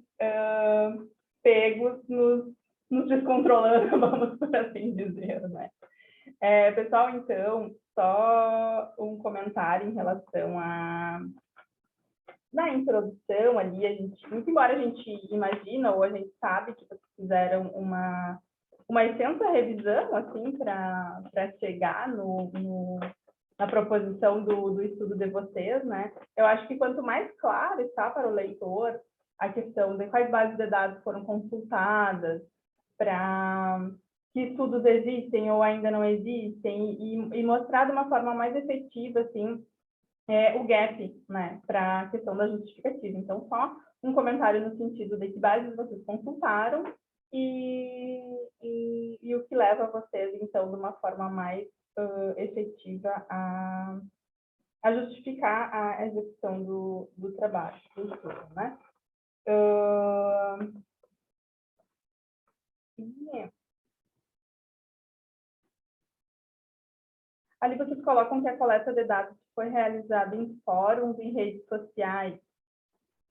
pegos nos descontrolando, vamos por assim dizer, né? Pessoal, então, só um comentário em relação na introdução ali, muito embora a gente imagina ou a gente sabe que vocês fizeram uma extensa revisão, assim, para chegar na proposição do estudo de vocês, né? Eu acho que quanto mais claro está para o leitor a questão de quais bases de dados foram consultadas, para que estudos existem ou ainda não existem, e mostrar de uma forma mais efetiva, assim, o gap, né, para a questão da justificativa. Então, só um comentário no sentido de que bases vocês consultaram e o que leva vocês, então, de uma forma mais efetiva a justificar a execução do trabalho, do estudo, né? Ali vocês colocam que a coleta de dados foi realizada em fóruns e redes sociais.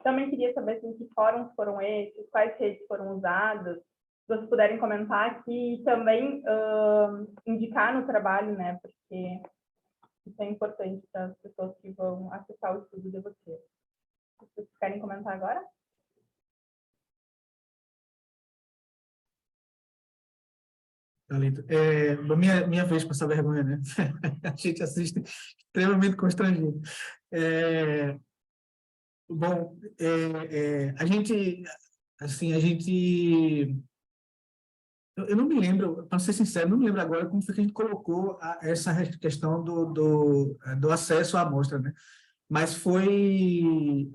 Também queria saber assim, que fóruns foram esses, quais redes foram usadas. Se vocês puderem comentar aqui e também indicar no trabalho, né? Porque isso é importante para as pessoas que vão acessar o estudo de vocês. Vocês querem comentar agora? Minha vez para essa vergonha, né? A gente assiste extremamente constrangido. Bom, a gente, eu não me lembro, para ser sincero, não me lembro agora como foi que a gente colocou essa questão do acesso à amostra, né? Mas foi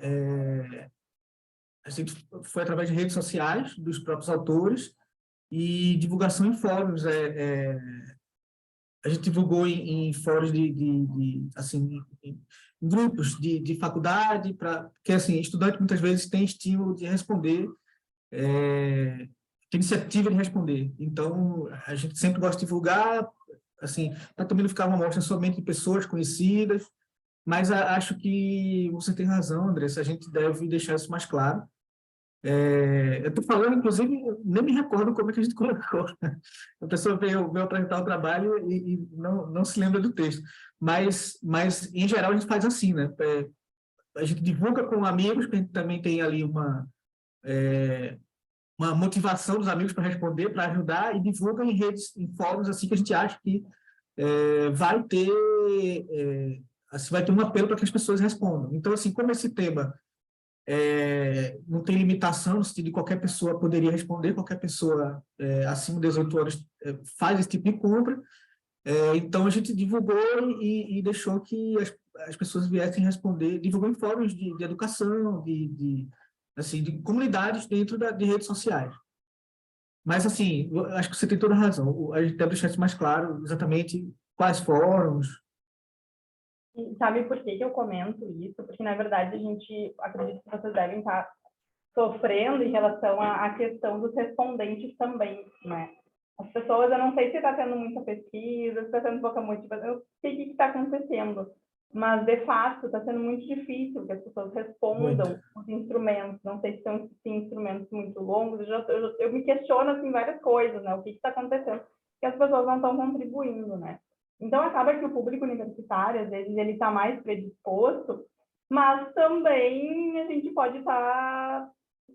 através de redes sociais dos próprios autores e divulgação em fóruns. a gente divulgou em fóruns assim, em grupos de faculdade, porque, assim, estudante muitas vezes tem estímulo de responder, tem iniciativa de responder. Então, a gente sempre gosta de divulgar, assim, para também não ficar uma amostra somente de pessoas conhecidas, mas acho que você tem razão, Andressa, a gente deve deixar isso mais claro. Eu estou falando, inclusive, nem me recordo como é que a gente colocou. A pessoa veio apresentar o trabalho e não se lembra do texto. Mas, em geral, a gente faz assim, né? A gente divulga com amigos, que a gente também tem ali uma motivação dos amigos para responder, para ajudar, e divulga em redes, em fóruns, assim, que a gente acha que vai ter assim, vai ter um apelo para que as pessoas respondam. Então, assim, como esse tema não tem limitação, no sentido de qualquer pessoa poderia responder, qualquer pessoa acima de 18 anos faz esse tipo de compra, então a gente divulgou e deixou que as pessoas viessem responder, divulgou em fóruns de educação, assim, de comunidades dentro de redes sociais. Mas, assim, eu acho que você tem toda a razão, a gente deve deixar isso mais claro, exatamente quais fóruns. E sabe por que eu comento isso? Porque, na verdade, a gente acredita que vocês devem estar sofrendo em relação à questão dos respondentes também, né? As pessoas, eu não sei se está tendo muita pesquisa, se está tendo pouca motivação, eu não sei o que está acontecendo, mas, de fato, está sendo muito difícil que as pessoas respondam os instrumentos, não sei se são instrumentos muito longos, eu me questiono, assim, várias coisas, né? O que está acontecendo? Que as pessoas não estão contribuindo, né? Então, acaba que o público universitário, às vezes, ele está mais predisposto, mas também a gente pode estar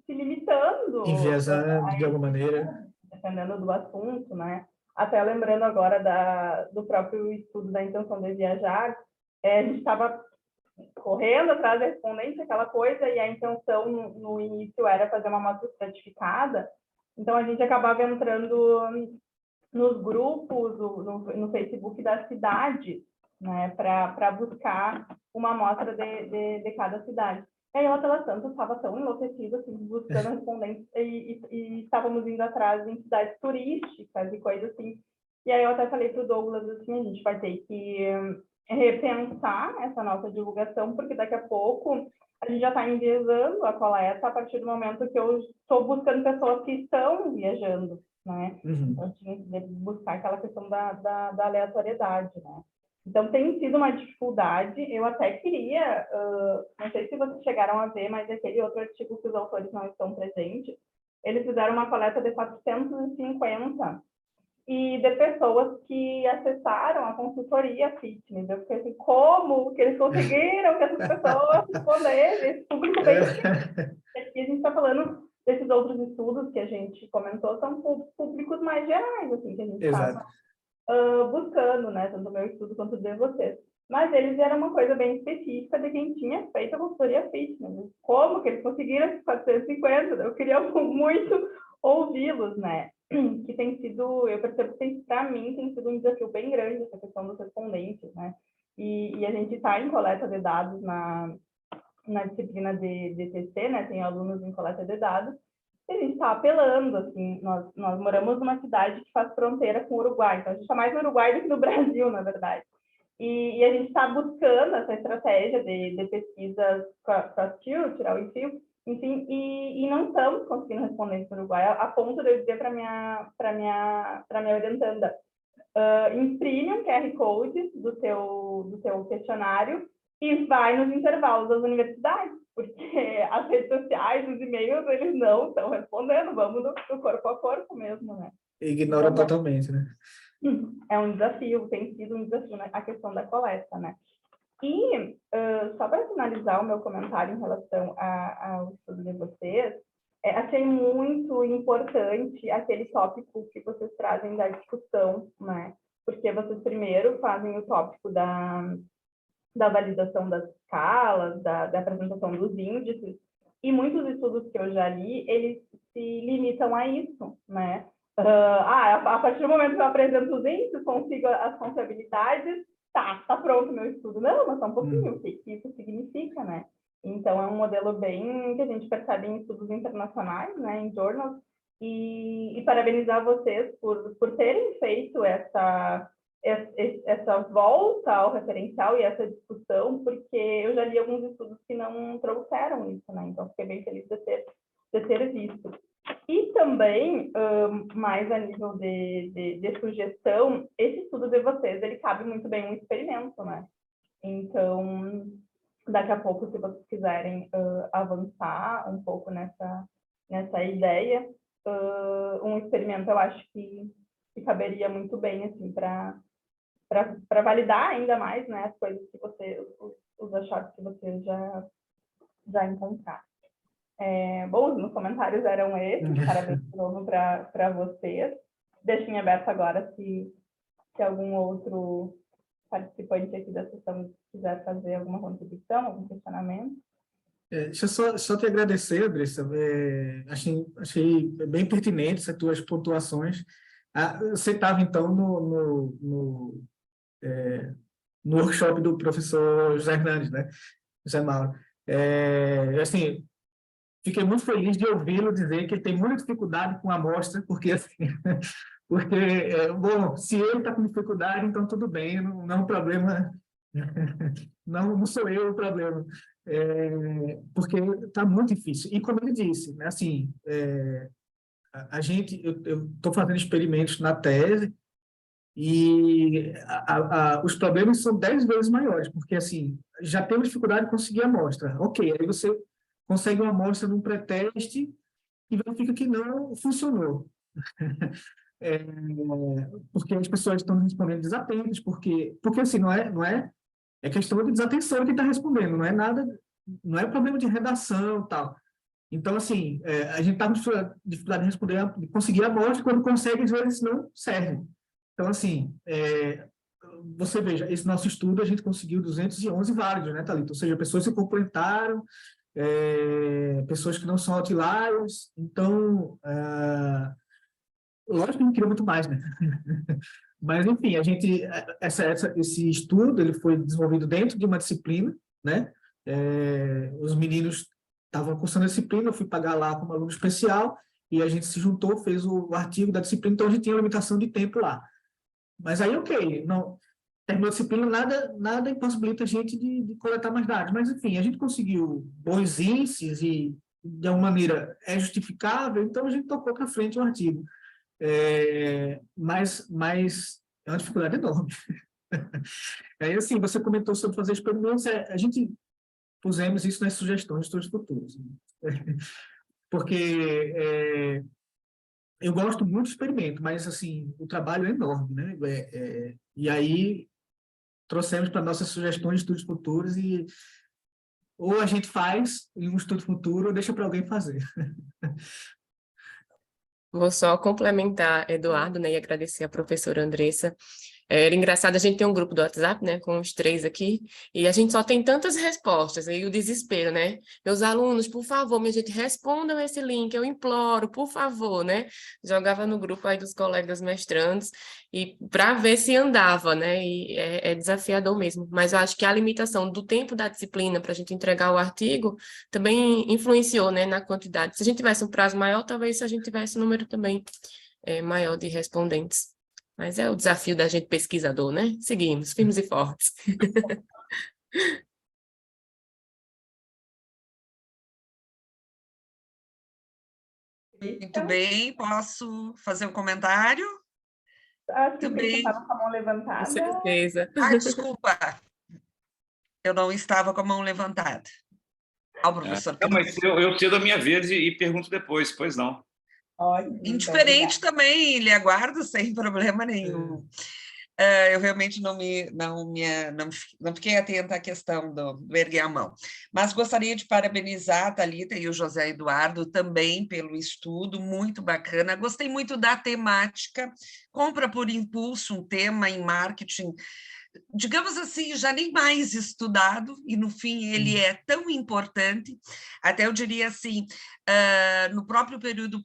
se limitando. Enviesando de alguma maneira. Dependendo do assunto, né? Até lembrando agora do próprio estudo da intenção de viajar, a gente estava correndo atrás da respondente, aquela coisa, e a intenção no início era fazer uma amostra estratificada, então a gente acabava entrando nos grupos, no Facebook da cidade, né, para buscar uma amostra de cada cidade. E aí, o Hotel Santos estava tão enlouquecido, assim, buscando respondentes, e estávamos indo atrás de entidades turísticas e coisas assim. E aí eu até falei para o Douglas, assim, a gente vai ter que repensar essa nossa divulgação, porque daqui a pouco a gente já está enviesando a coleta a partir do momento que eu estou buscando pessoas que estão viajando, né? Então, tinha que buscar aquela questão da aleatoriedade, né? Então, tem sido uma dificuldade. Eu até queria, não sei se vocês chegaram a ver, mas aquele outro artigo que os autores não estão presentes, eles fizeram uma coleta de 450 e de pessoas que acessaram a consultoria fitness. Eu fiquei assim, como que eles conseguiram que essas pessoas respondessem? Esse público bem difícil. Aqui a gente está falando desses outros estudos que a gente comentou, são públicos mais gerais, assim, que a gente está buscando, né? Tanto o meu estudo quanto o de vocês. Mas eles eram uma coisa bem específica de quem tinha feito a consultoria fitness. Como que eles conseguiram esses 450? Eu queria muito ouvi-los, né? Que tem sido, eu percebo que para mim tem sido um desafio bem grande essa questão dos respondentes, né? E a gente está em coleta de dados na disciplina de TC, né? Tem alunos em coleta de dados, e a gente está apelando, assim, nós moramos numa cidade que faz fronteira com o Uruguai, então a gente está mais no Uruguai do que no Brasil, na verdade. E a gente está buscando essa estratégia de pesquisas cross-field, tirar o enfio, enfim, e não estamos conseguindo responder no Uruguai, a ponto de eu dizer para minha orientanda, imprime um QR Code do teu questionário e vai nos intervalos das universidades, porque as redes sociais, os e-mails, eles não estão respondendo, vamos do corpo a corpo mesmo, né? Ignora então, totalmente, né? É um desafio, tem sido um desafio, né, a questão da coleta, né? E, só para finalizar o meu comentário em relação ao estudo de vocês, achei muito importante aquele tópico que vocês trazem da discussão, né? Porque vocês primeiro fazem o tópico da validação das escalas, da apresentação dos índices, e muitos estudos que eu já li, eles se limitam a isso, né? A partir do momento que eu apresento os índices, consigo as confiabilidades, tá pronto o meu estudo. Não, mas só um pouquinho, o que isso significa, né? Então, é um modelo bem que a gente percebe em estudos internacionais, né, em journals, e parabenizar vocês por terem feito essa volta ao referencial e essa discussão, porque eu já li alguns estudos que não trouxeram isso, né? Então, fiquei bem feliz de ter visto. E também, mais a nível de sugestão, esse estudo de vocês, ele cabe muito bem um experimento, né? Então, daqui a pouco, se vocês quiserem avançar um pouco nessa ideia, um experimento eu acho que caberia muito bem, assim, para validar ainda mais, né, as coisas que os achados que vocês já encontraram. Bom, os meus comentários eram esses, parabéns de novo para vocês. Deixo em aberto agora se algum outro participante aqui da sessão quiser fazer alguma contribuição, algum questionamento. Deixa eu só te agradecer, Andressa. Achei bem pertinente essas tuas pontuações. Você estava, então, no workshop do professor José Hernandes, né? José Mauro. Assim, fiquei muito feliz de ouvi-lo dizer que ele tem muita dificuldade com a amostra, porque, assim, bom, se ele está com dificuldade, então tudo bem, não é um problema, não sou eu o problema, porque está muito difícil. E como ele disse, né, assim, eu estou fazendo experimentos na tese e os problemas são 10 vezes maiores, porque, assim, já temos dificuldade de conseguir a amostra. Ok, aí você consegue uma amostra num pré-teste e verifica que não funcionou. Porque as pessoas estão respondendo desatentas, porque assim, não é questão de desatenção de quem está respondendo, não é nada, não é problema de redação e tal. Então, assim, a gente está com dificuldade de responder, de conseguir a amostra, quando consegue, às vezes não serve. Então, assim, você veja, esse nosso estudo, a gente conseguiu 211 válidos, né, Thalita? Ou seja, pessoas se complementaram, pessoas que não são outliers, então, lógico que a gente queria muito mais, né? Mas, enfim, esse estudo, ele foi desenvolvido dentro de uma disciplina, né? Os meninos estavam cursando a disciplina, eu fui pagar lá como aluno especial, e a gente se juntou, fez o artigo da disciplina, então a gente tinha limitação de tempo lá. Mas aí, ok, não, terminou a disciplina, nada impossibilita a gente de coletar mais dados. Mas, enfim, a gente conseguiu bons índices e, de alguma maneira, é justificável, então a gente tocou para frente o artigo. Mas é uma dificuldade enorme. Aí, assim, você comentou sobre fazer experimentos, a gente pusemos isso nas sugestões de estudos futuros. Porque eu gosto muito de experimento, mas, assim, o trabalho é enorme, né? E aí, trouxemos para nossas sugestões de estudos futuros e ou a gente faz em um estudo futuro ou deixa para alguém fazer. Vou só complementar, Eduardo, né, e agradecer a professora Andressa. Era engraçado, a gente tem um grupo do WhatsApp, né, com os 3 aqui, e a gente só tem tantas respostas, e o desespero, né? Meus alunos, por favor, minha gente, respondam esse link, eu imploro, por favor, né? Jogava no grupo aí dos colegas mestrandos, e para ver se andava, né? E é desafiador mesmo, mas eu acho que a limitação do tempo da disciplina para a gente entregar o artigo também influenciou, né, na quantidade. Se a gente tivesse um prazo maior, talvez a gente tivesse um número também maior de respondentes. Mas é o desafio da gente pesquisador, né? Seguimos, firmes e fortes. Muito bem, posso fazer um comentário? Acho que Muito o Cristian bem. estava com a mão levantada. Com certeza. Desculpa. Eu não estava com a mão levantada. Ao professor. Não, mas eu cedo a minha vez e pergunto depois, pois não. Ótimo, Indiferente então, também, lhe aguardo sem problema nenhum. Eu realmente não fiquei atenta à questão do erguer a mão. Mas gostaria de parabenizar a Thalita e o José Eduardo também pelo estudo, muito bacana. Gostei muito da temática, compra por impulso, um tema em marketing, digamos assim, já nem mais estudado, e no fim ele é tão importante, até eu diria assim, no próprio período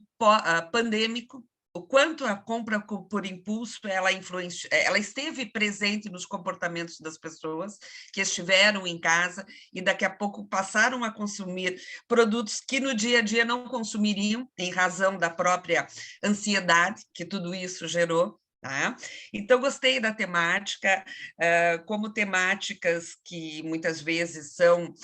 pandêmico, o quanto a compra por impulso ela esteve presente nos comportamentos das pessoas que estiveram em casa e daqui a pouco passaram a consumir produtos que no dia a dia não consumiriam, em razão da própria ansiedade que tudo isso gerou. Tá? Então, gostei da temática, como temáticas que muitas vezes são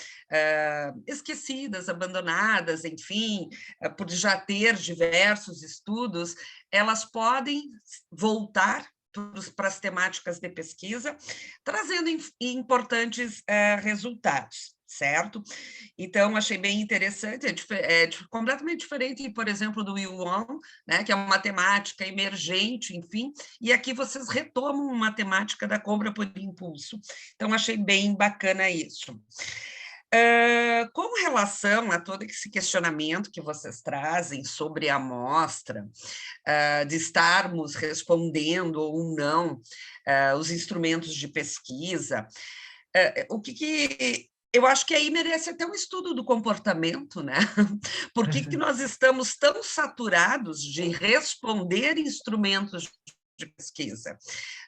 esquecidas, abandonadas, enfim, por já ter diversos estudos, elas podem voltar para as temáticas de pesquisa, trazendo importantes resultados, certo? Então, achei bem interessante, completamente diferente, por exemplo, do Will Wong, né, que é uma temática emergente, enfim, e aqui vocês retomam uma temática da compra por impulso. Então, achei bem bacana isso. Com relação a todo esse questionamento que vocês trazem sobre a amostra, de estarmos respondendo ou não os instrumentos de pesquisa, o que eu acho que aí merece até um estudo do comportamento, né? Por que nós estamos tão saturados de responder instrumentos de pesquisa?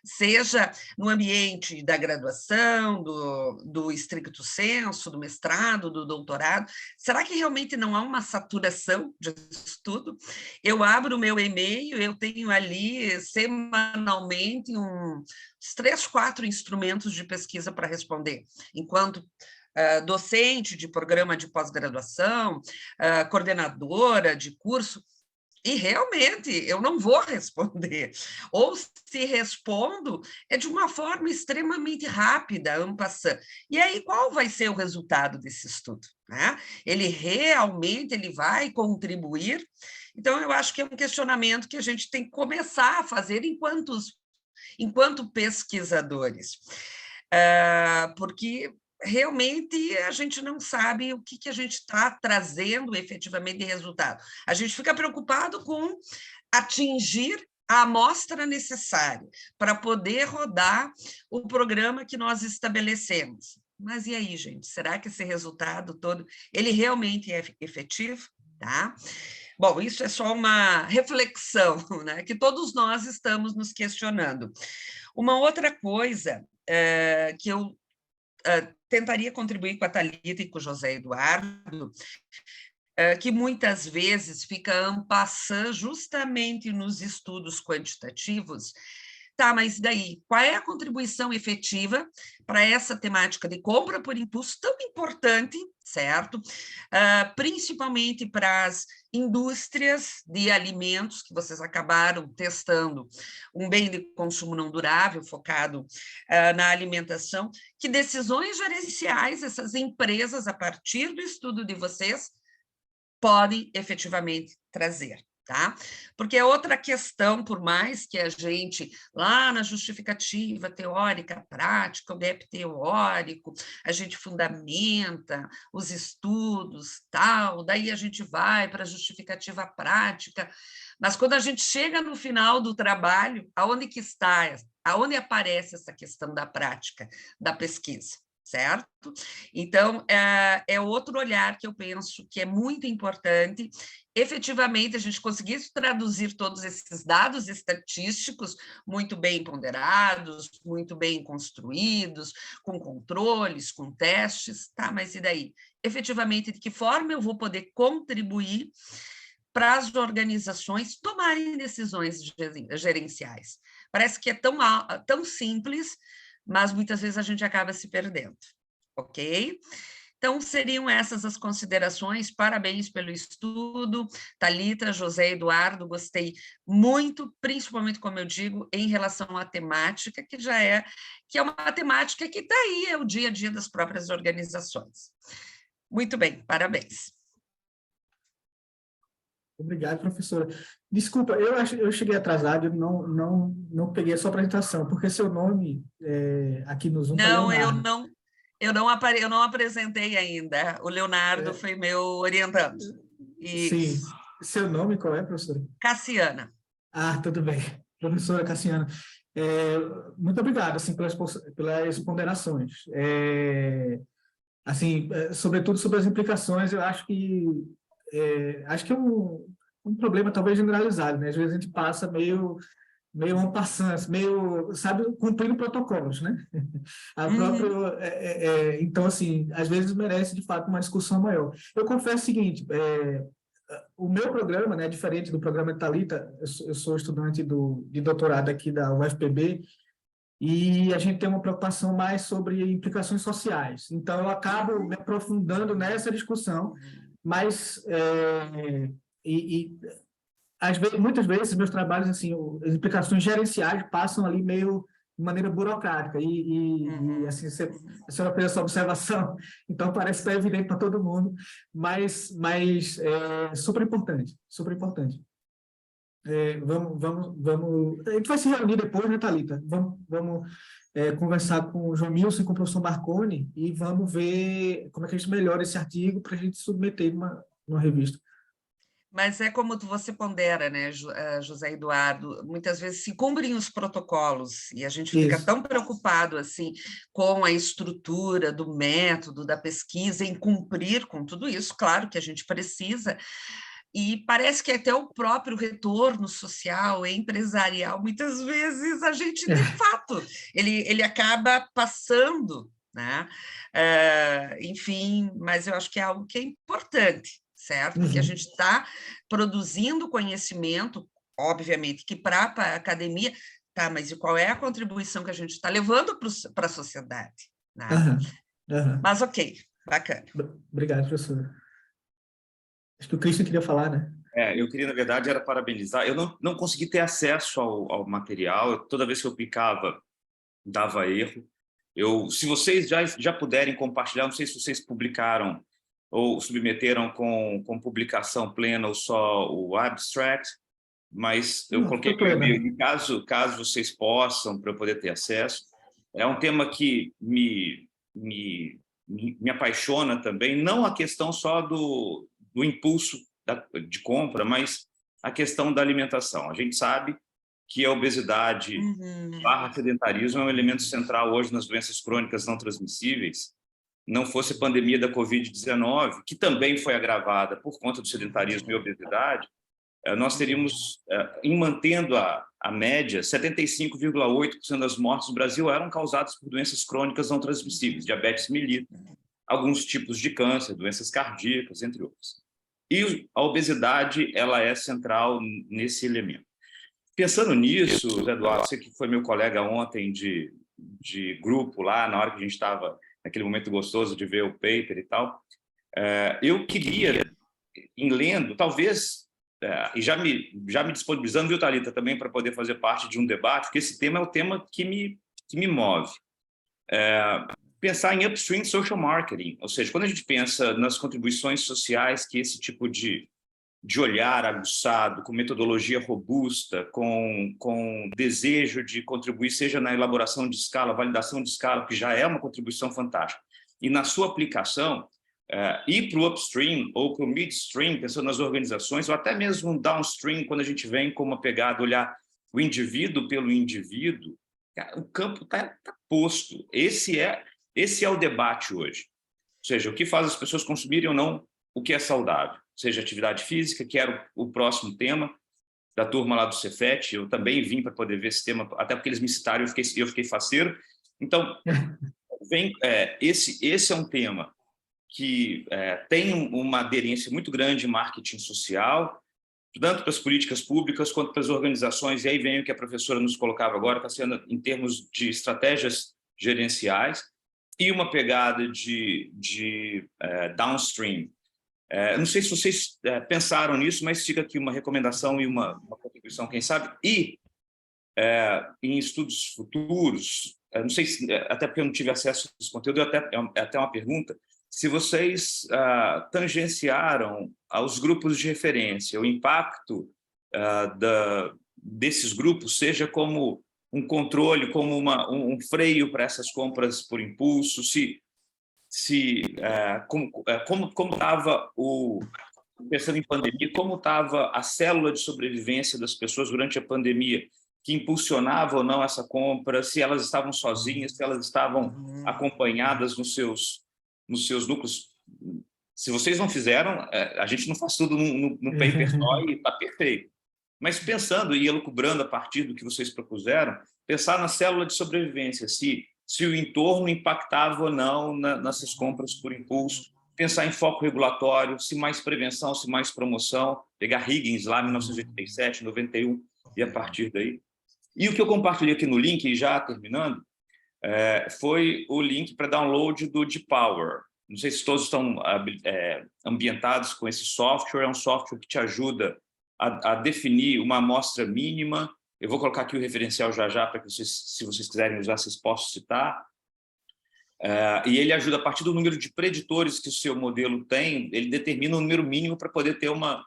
Seja no ambiente da graduação, do stricto sensu, do mestrado, do doutorado, será que realmente não há uma saturação de estudo? Eu abro o meu e-mail, eu tenho ali semanalmente uns 3, 4 instrumentos de pesquisa para responder, enquanto docente de programa de pós-graduação, coordenadora de curso, e realmente eu não vou responder, ou se respondo, é de uma forma extremamente rápida, en passant. E aí, qual vai ser o resultado desse estudo? Né? Ele realmente vai contribuir? Então, eu acho que é um questionamento que a gente tem que começar a fazer enquanto pesquisadores, porque realmente a gente não sabe o que a gente está trazendo efetivamente de resultado. A gente fica preocupado com atingir a amostra necessária para poder rodar o programa que nós estabelecemos. Mas e aí, gente? Será que esse resultado todo, ele realmente é efetivo? Tá? Bom, isso é só uma reflexão, né, que todos nós estamos nos questionando. Uma outra coisa que eu tentaria contribuir com a Thalita e com o José Eduardo, que muitas vezes fica en passant justamente nos estudos quantitativos. Tá, mas daí, qual é a contribuição efetiva para essa temática de compra por impulso tão importante, certo? Principalmente para as indústrias de alimentos, que vocês acabaram testando um bem de consumo não durável, focado na alimentação. Que decisões gerenciais essas empresas, a partir do estudo de vocês, podem efetivamente trazer? Tá? Porque é outra questão, por mais que a gente, lá na justificativa teórica, prática, o gap teórico, a gente fundamenta os estudos, tal, daí a gente vai para a justificativa prática, mas quando a gente chega no final do trabalho, aonde aparece essa questão da prática, da pesquisa? Certo? Então, é outro olhar que eu penso que é muito importante, efetivamente, a gente conseguir traduzir todos esses dados estatísticos muito bem ponderados, muito bem construídos, com controles, com testes, tá? Mas e daí? Efetivamente, de que forma eu vou poder contribuir para as organizações tomarem decisões gerenciais? Parece que é tão simples, mas muitas vezes a gente acaba se perdendo, ok? Então, seriam essas as considerações. Parabéns pelo estudo, Thalita, José Eduardo, gostei muito, principalmente, como eu digo, em relação à temática, que é uma temática que está aí, é o dia a dia das próprias organizações. Muito bem, parabéns. Obrigado, professora. Desculpa, eu cheguei atrasado, eu não peguei a sua apresentação, porque seu nome aqui no Zoom está Leonardo. Eu não apresentei ainda. O Leonardo foi meu orientando. Sim. Seu nome qual é, professora? Cassiana. Ah, tudo bem. Professora Cassiana, muito obrigado assim, pelas ponderações. Assim, sobretudo sobre as implicações, eu acho que é um problema talvez generalizado, né? Às vezes a gente passa meio en passant, meio, sabe, cumprindo protocolos, né? Então, assim, às vezes merece, de fato, uma discussão maior. Eu confesso o seguinte, o meu programa, né, diferente do programa de Thalita, eu sou estudante de doutorado aqui da UFPB, e a gente tem uma preocupação mais sobre implicações sociais. Então, eu acabo me aprofundando nessa discussão, mas muitas vezes meus trabalhos, assim, as implicações gerenciais passam ali meio de maneira burocrática, e assim, a senhora fez essa observação, então parece estar evidente para todo mundo, mas é super importante, super importante. Vamos. A gente vai se reunir depois, né, Thalita? Vamos conversar com o João Milson e com o professor Marconi e vamos ver como é que a gente melhora esse artigo para a gente submeter numa revista. Mas é como você pondera, né, José Eduardo, muitas vezes se cumprem os protocolos e a gente fica tão preocupado assim com a estrutura do método, da pesquisa, em cumprir com tudo isso, claro que a gente precisa, e parece que até o próprio retorno social e empresarial, muitas vezes a gente, de fato, ele acaba passando, né? Enfim, mas eu acho que é algo que é importante, certo? Porque a gente está produzindo conhecimento, obviamente, que para a academia, tá, mas e qual é a contribuição que a gente está levando para a sociedade? Né? Mas ok, bacana. Obrigado, professor. Acho que o Christian queria falar, né? Eu queria, na verdade, era parabenizar. Eu não consegui ter acesso ao material. Toda vez que eu clicava, dava erro. Se vocês já puderem compartilhar, não sei se vocês publicaram ou submeteram com publicação plena ou só o abstract, mas eu coloquei para e caso vocês possam, para eu poder ter acesso. É um tema que me apaixona também, não a questão só do impulso de compra, mas a questão da alimentação. A gente sabe que a obesidade / sedentarismo é um elemento central hoje nas doenças crônicas não transmissíveis. Não fosse a pandemia da Covid-19, que também foi agravada por conta do sedentarismo e obesidade, nós teríamos, mantendo a média, 75,8% das mortes no Brasil eram causadas por doenças crônicas não transmissíveis, diabetes mellitus, alguns tipos de câncer, doenças cardíacas, entre outros. E a obesidade, ela é central nesse elemento. Pensando nisso, Zé Eduardo, você que foi meu colega ontem de grupo lá, na hora que a gente estava naquele momento gostoso de ver o paper e tal, eu queria, em lendo, talvez, e já me disponibilizando, viu, Thalita, também para poder fazer parte de um debate, porque esse tema é o tema que me move. Pensar em upstream social marketing, ou seja, quando a gente pensa nas contribuições sociais que esse tipo de olhar aguçado, com metodologia robusta, com desejo de contribuir, seja na elaboração de escala, validação de escala, que já é uma contribuição fantástica, e na sua aplicação, ir para o upstream ou para o midstream, pensando nas organizações, ou até mesmo um downstream, quando a gente vem com uma pegada, olhar o indivíduo pelo indivíduo, o campo está posto. Esse é o debate hoje. Ou seja, o que faz as pessoas consumirem ou não o que é saudável, seja atividade física, que era o próximo tema da turma lá do Cefet. Eu também vim para poder ver esse tema, até porque eles me citaram e eu fiquei faceiro. Então, esse é um tema que tem uma aderência muito grande em marketing social, tanto para as políticas públicas quanto para as organizações, e aí vem o que a professora nos colocava agora, está sendo em termos de estratégias gerenciais, e uma pegada de downstream. Não sei se vocês pensaram nisso, mas fica aqui uma recomendação e uma contribuição, quem sabe, e em estudos futuros, não sei se, até porque eu não tive acesso a esse conteúdo, até uma pergunta, se vocês tangenciaram aos grupos de referência, o impacto desses grupos, seja como um controle, como um freio para essas compras por impulso, como estava pensando em pandemia, como estava a célula de sobrevivência das pessoas durante a pandemia, que impulsionava ou não essa compra, se elas estavam sozinhas, se elas estavam acompanhadas nos seus núcleos. Se vocês não fizeram, a gente não faz tudo no paper só e está perfeito. Mas pensando e elucubrando a partir do que vocês propuseram, pensar na célula de sobrevivência, se o entorno impactava ou não nessas compras por impulso, pensar em foco regulatório, se mais prevenção, se mais promoção, pegar Higgins lá em 1987, 91, e a partir daí. E o que eu compartilhei aqui no link, já terminando, foi o link para download do Depower. Não sei se todos estão ambientados com esse software. É um software que te ajuda a definir uma amostra mínima. Eu vou colocar aqui o referencial já para que vocês, se vocês quiserem usar, vocês possam citar. E ele ajuda, a partir do número de preditores que o seu modelo tem, ele determina o número mínimo para poder ter uma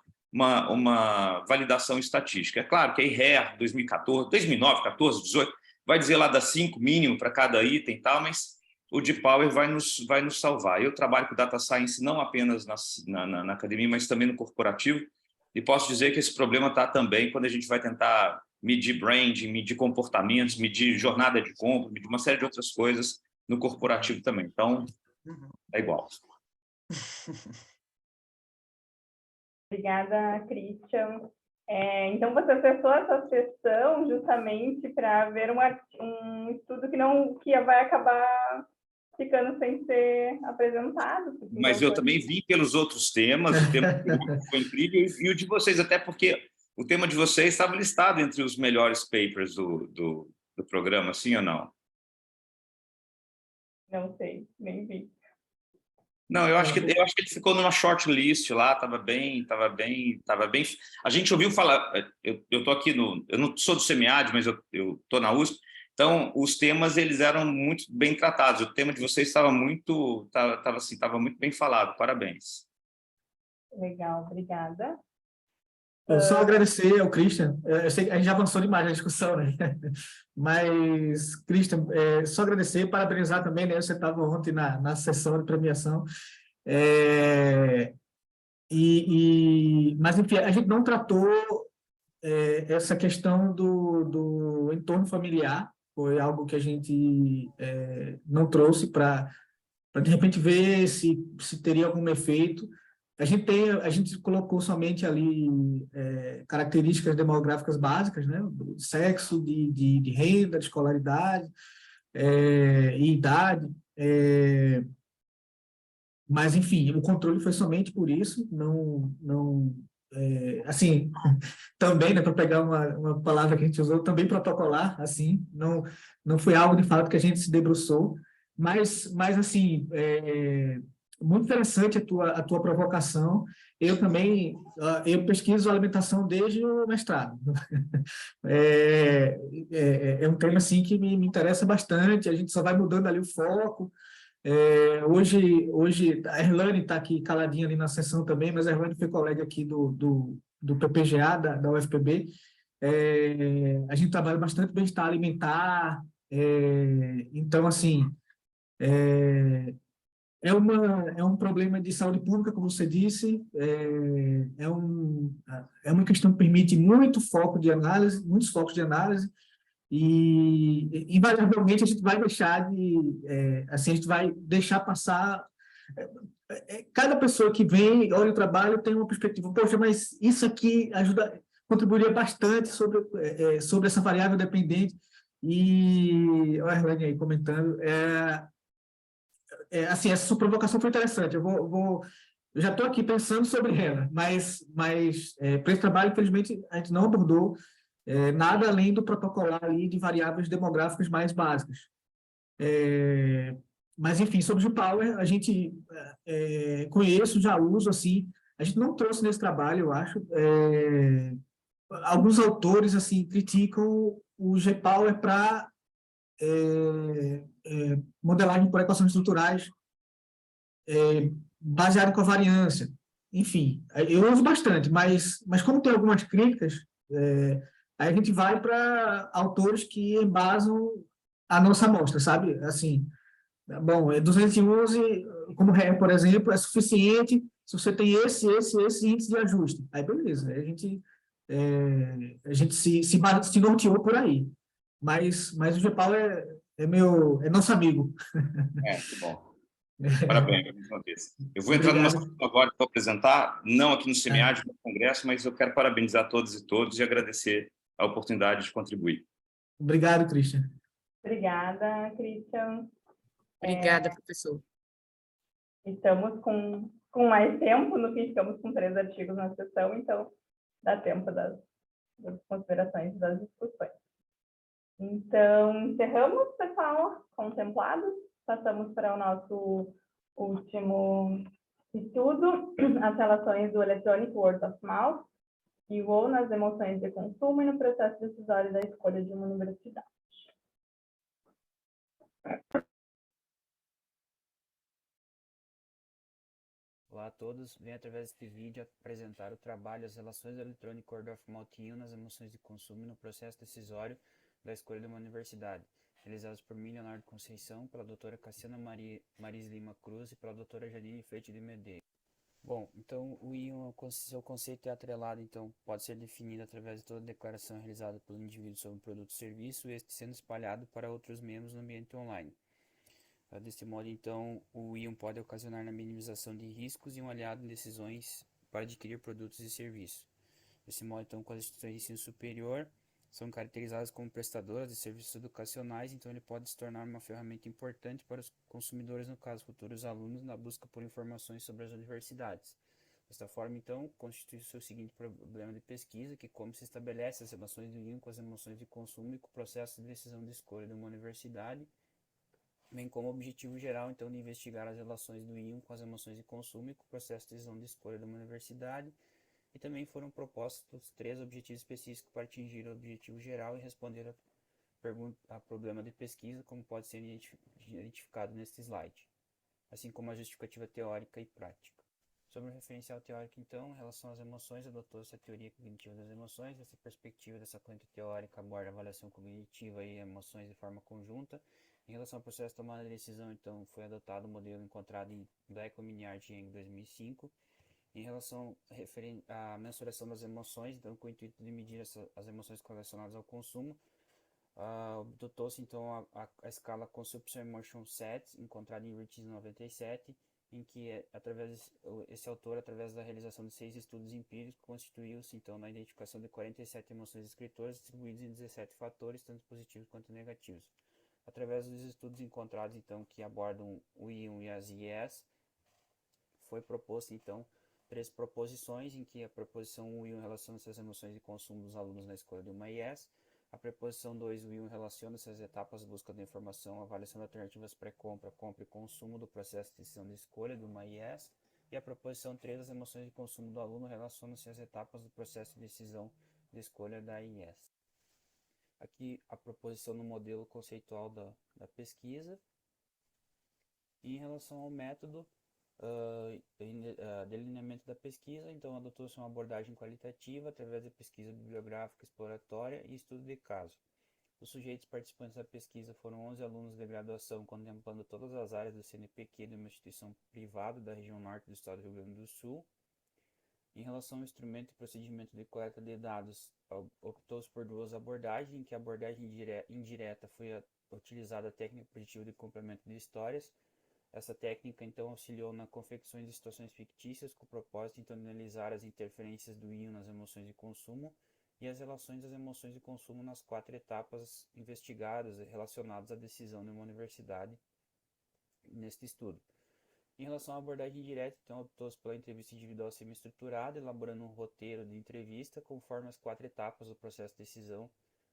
validação estatística. É claro que a IRER 2014, 2009, 14, 18, vai dizer lá das 5 mínimo para cada item e tal, mas o Depower vai nos salvar. Eu trabalho com Data Science não apenas na academia, mas também no corporativo, e posso dizer que esse problema está também quando a gente vai tentar medir branding, medir comportamentos, medir jornada de compra, medir uma série de outras coisas no corporativo também. Então, é igual. Obrigada, Christian. Então, você acessou essa sessão justamente para ver um estudo que vai acabar ficando sem ser apresentado. Mas eu também vi pelos outros temas, o tema foi incrível, e o de vocês, até porque o tema de vocês estava listado entre os melhores papers do programa, sim ou não? Não sei, nem vi. Não, eu acho que ele ficou numa shortlist lá, estava bem. A gente ouviu falar, eu estou aqui eu não sou do SEMEAD, mas eu estou na USP, então os temas eles eram muito bem tratados. O tema de vocês estava muito bem falado. Parabéns. Legal, obrigada. Eu só agradecer ao Christian. Eu sei que a gente já avançou demais na discussão, né? Mas, Christian, só agradecer, parabenizar também, né? Você estava ontem na sessão de premiação. Mas, enfim, a gente não tratou essa questão do entorno familiar. Foi algo que a gente não trouxe para, de repente, ver se teria algum efeito. A gente colocou somente ali características demográficas básicas, né? Do sexo, de renda, de escolaridade e idade. Mas, enfim, o controle foi somente por isso. Assim, também, né, para pegar uma palavra que a gente usou, também protocolar, assim, não foi algo de fato que a gente se debruçou, mas assim, muito interessante a tua provocação. Eu também, eu pesquiso alimentação desde o mestrado. É um tema, assim, que me interessa bastante, a gente só vai mudando ali o foco. Hoje a Erlane está aqui caladinha ali na sessão também, mas a Erlane foi colega aqui do PPGA, da UFPB. A gente trabalha bastante bem-estar alimentar, então, assim, é um problema de saúde pública, como você disse, é uma questão que permite muitos focos de análise, e invariavelmente a gente vai deixar assim, a gente vai deixar passar. Cada pessoa que vem, olha o trabalho, tem uma perspectiva, poxa, mas isso aqui contribuiria bastante sobre essa variável dependente. E olha a Erlane aí comentando, assim, essa sua provocação foi interessante. Eu já estou aqui pensando sobre ela, mas para esse trabalho, infelizmente, a gente não abordou nada além do protocolar ali de variáveis demográficas mais básicas. Mas, enfim, sobre o Power, a gente conheço, já uso, assim, a gente não trouxe nesse trabalho, eu acho. Alguns autores, assim, criticam o G-Power para modelagem por equações estruturais baseado com a variância. Enfim, eu uso bastante, mas como tem algumas críticas, aí a gente vai para autores que embasam a nossa amostra, sabe? Assim, bom, 211, como RER, por exemplo, é suficiente se você tem esse índice de ajuste. Aí, beleza, a gente se norteou por aí. Mas o G-Power é nosso amigo. Que bom. Parabéns, mais uma vez. Eu vou entrar numa sessão agora para apresentar, não aqui no SEMEAD, no Congresso, mas eu quero parabenizar todos e todos e agradecer a oportunidade de contribuir. Obrigado, Christian. Obrigada, Christian. Obrigada, professor. estamos com mais tempo, no fim ficamos com 3 artigos na sessão, então dá tempo das considerações e das discussões. Então, encerramos, pessoal, contemplados, passamos para o nosso último estudo, as relações do Electronic Word of Mouth e o nas emoções de consumo e no processo decisório da escolha de uma universidade. Olá a todos, venho através deste vídeo apresentar o trabalho As relações do Electronic Word of Mouth e nas emoções de consumo e no processo decisório da escolha de uma universidade, realizados por mim, Leonardo Conceição, pela doutora Cassiana Maris Lima Cruz e pela doutora Janine Freite de Medeiros. Bom, então o IUN, seu conceito é atrelado, então pode ser definido através de toda declaração realizada pelo indivíduo sobre um produto ou serviço, este sendo espalhado para outros membros no ambiente online. Desse modo, então, o IUN pode ocasionar na minimização de riscos e um aliado em decisões para adquirir produtos e serviços. Desse modo, então, quando as instituições de ensino superior são caracterizadas como prestadoras de serviços educacionais, então ele pode se tornar uma ferramenta importante para os consumidores, no caso, futuros alunos, na busca por informações sobre as universidades. Desta forma, então, constitui o seu seguinte problema de pesquisa, que como se estabelece as relações do IUN com as emoções de consumo e com o processo de decisão de escolha de uma universidade, bem como objetivo geral, então, de investigar as relações do IUN com as emoções de consumo e com o processo de decisão de escolha de uma universidade, e também foram propostos 3 objetivos específicos para atingir o objetivo geral e responder a problema de pesquisa, como pode ser identificado neste slide, assim como a justificativa teórica e prática. Sobre o referencial teórico, então, em relação às emoções, adotou-se a teoria cognitiva das emoções. Dessa perspectiva, dessa corrente teórica aborda a avaliação cognitiva e emoções de forma conjunta. Em relação ao processo de tomada de decisão, então, foi adotado o modelo encontrado em Bleiko, Mignard e Yang 2005. Em relação à mensuração das emoções, então, com o intuito de medir as emoções correlacionadas ao consumo, adotou-se, então, a escala Consumption Emotion Set, encontrada em Rich 97, em que, esse autor, através da realização de 6 estudos empíricos, constituiu-se, então, na identificação de 47 emoções descritoras, distribuídas em 17 fatores, tanto positivos quanto negativos. Através dos estudos encontrados, então, que abordam o IUN e as IES, foi proposto, então, 3 proposições, em que a proposição 1, o IUN relaciona-se às emoções de consumo dos alunos na escolha de uma IES. A proposição 2, o IUN relaciona-se às etapas de busca de informação, avaliação de alternativas pré-compra, compra e consumo do processo de decisão de escolha de uma IES. E a proposição 3, as emoções de consumo do aluno relacionam-se às etapas do processo de decisão de escolha da IES. Aqui a proposição no modelo conceitual da pesquisa. E em relação ao método, delineamento da pesquisa, então adotou-se uma abordagem qualitativa através de pesquisa bibliográfica exploratória e estudo de caso. Os sujeitos participantes da pesquisa foram 11 alunos de graduação, contemplando todas as áreas do CNPq de uma instituição privada da região norte do estado do Rio Grande do Sul. Em relação ao instrumento e procedimento de coleta de dados, optou-se por 2 abordagens, em que a abordagem indireta foi utilizada a técnica preditiva de complemento de histórias. Essa técnica, então, auxiliou na confecção de situações fictícias, com o propósito, então, de analisar as interferências do IUN nas emoções de consumo e as relações das emoções de consumo nas 4 etapas investigadas e relacionadas à decisão de uma universidade neste estudo. Em relação à abordagem direta, então, optou-se pela entrevista individual semi-estruturada, elaborando um roteiro de entrevista conforme as 4 etapas do processo de decisão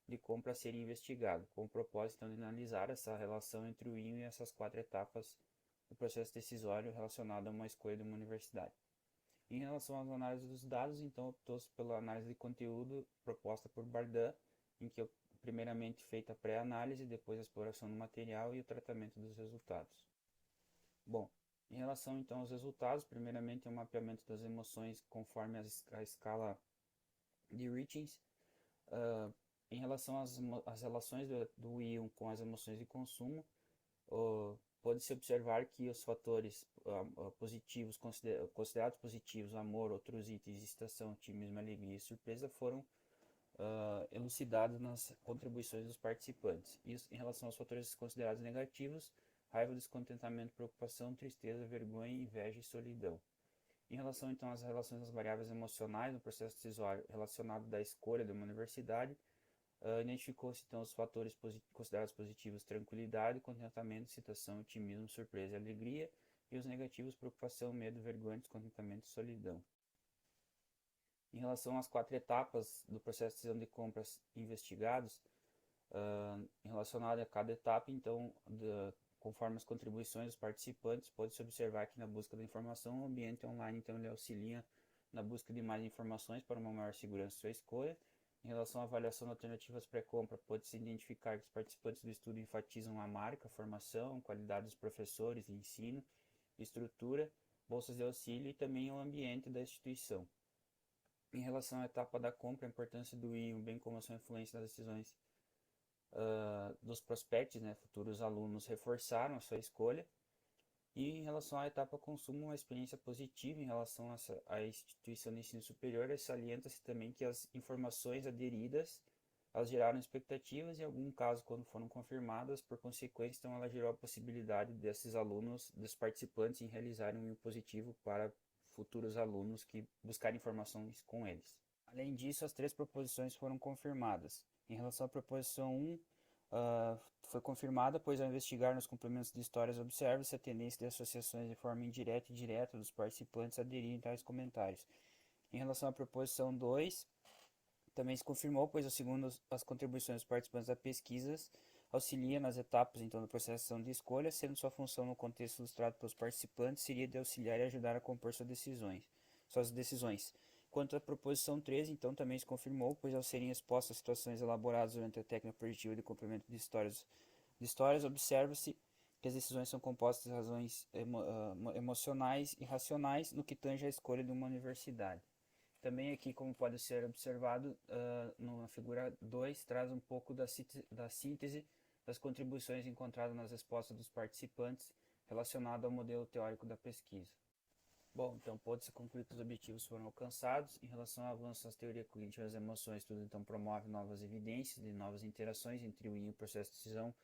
de compra a serem investigado, com o propósito, então, de analisar essa relação entre o IUN e essas 4 etapas do processo decisório relacionado a uma escolha de uma universidade. Em relação às análises dos dados, então, optou-se pela análise de conteúdo proposta por Bardan, em que primeiramente feita a pré-análise, depois a exploração do material e o tratamento dos resultados. Bom, em relação então aos resultados, primeiramente é o mapeamento das emoções conforme a escala de Richins. Em relação às relações do IUN com as emoções de consumo, pode-se observar que os fatores positivos, considerados positivos, amor, outros itens, excitação, otimismo, alegria e surpresa, foram elucidados nas contribuições dos participantes. Isso em relação aos fatores considerados negativos, raiva, descontentamento, preocupação, tristeza, vergonha, inveja e solidão. Em relação então às relações das variáveis emocionais no processo decisório relacionado da escolha de uma universidade, identificou-se então os fatores considerados positivos: tranquilidade, contentamento, excitação, otimismo, surpresa e alegria. e os negativos, preocupação, medo, vergonha, descontentamento e solidão. Em relação às 4 etapas do processo de decisão de compras investigados, relacionado a cada etapa, então, conforme as contribuições dos participantes, pode-se observar que na busca da informação, o ambiente online, então, ele auxilia na busca de mais informações para uma maior segurança de sua escolha. Em relação à avaliação de alternativas pré-compra, pode-se identificar que os participantes do estudo enfatizam a marca, a formação, a qualidade dos professores de ensino, estrutura, bolsas de auxílio e também o ambiente da instituição. Em relação à etapa da compra, a importância do IO, bem como a sua influência nas decisões dos prospectos, né, futuros alunos, reforçaram a sua escolha. E em relação à etapa consumo, uma experiência positiva em relação à instituição de ensino superior, salienta-se também que as informações aderidas, elas geraram expectativas e, em algum caso, quando foram confirmadas, por consequência, então ela gerou a possibilidade desses alunos, dos participantes, em realizarem um positivo para futuros alunos que buscarem informações com eles. Além disso, as 3 proposições foram confirmadas. Em relação à proposição 1, foi confirmada, pois ao investigar nos complementos de histórias observa-se a tendência de associações de forma indireta e direta dos participantes aderirem a tais comentários. Em relação à proposição 2, também se confirmou, pois segundo as contribuições dos participantes da pesquisa, auxilia nas etapas então do processo de escolha, sendo sua função no contexto ilustrado pelos participantes seria de auxiliar e ajudar a compor suas decisões. Quanto à proposição 13, então, também se confirmou, pois ao serem expostas situações elaboradas durante a técnica preditiva de complemento de histórias, observa-se que as decisões são compostas de razões emocionais e racionais no que tange à escolha de uma universidade. Também aqui, como pode ser observado, na figura 2, traz um pouco da síntese das contribuições encontradas nas respostas dos participantes relacionado ao modelo teórico da pesquisa. Bom, então pode-se concluir que os objetivos foram alcançados. Em relação ao avanço nas teorias cognitivas das emoções, tudo então promove novas evidências de novas interações entre o IO e o processo de decisão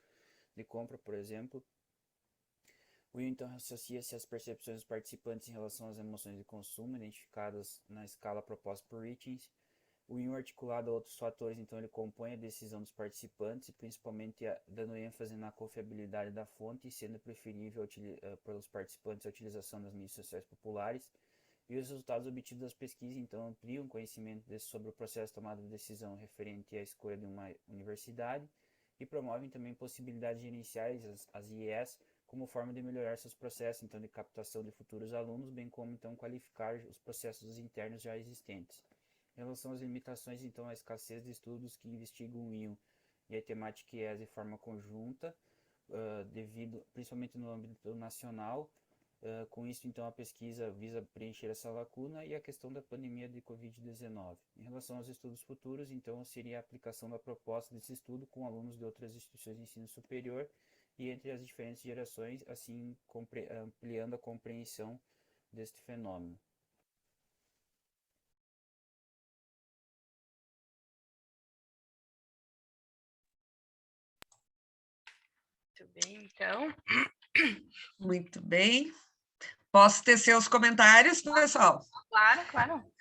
de compra, por exemplo. O IO então associa-se às percepções dos participantes em relação às emoções de consumo, identificadas na escala proposta por Richins. O IO articulado a outros fatores, então ele compõe a decisão dos participantes, principalmente dando ênfase na confiabilidade da fonte, sendo preferível pelos participantes a utilização das mídias sociais populares. E os resultados obtidos das pesquisas, então, ampliam o conhecimento sobre o processo de tomada de decisão referente à escolha de uma universidade e promovem também possibilidades gerenciais, as IES, como forma de melhorar seus processos, então, de captação de futuros alunos, bem como, então, qualificar os processos internos já existentes. Em relação às limitações, então, à escassez de estudos que investigam o IO e a temática IES de forma conjunta, devido, principalmente no âmbito nacional. Com isso, então, a pesquisa visa preencher essa lacuna e a questão da pandemia de Covid-19. Em relação aos estudos futuros, então, seria a aplicação da proposta desse estudo com alunos de outras instituições de ensino superior e entre as diferentes gerações, assim ampliando a compreensão deste fenômeno. Muito bem, então. Muito bem. Posso tecer os comentários, pessoal? Claro, claro.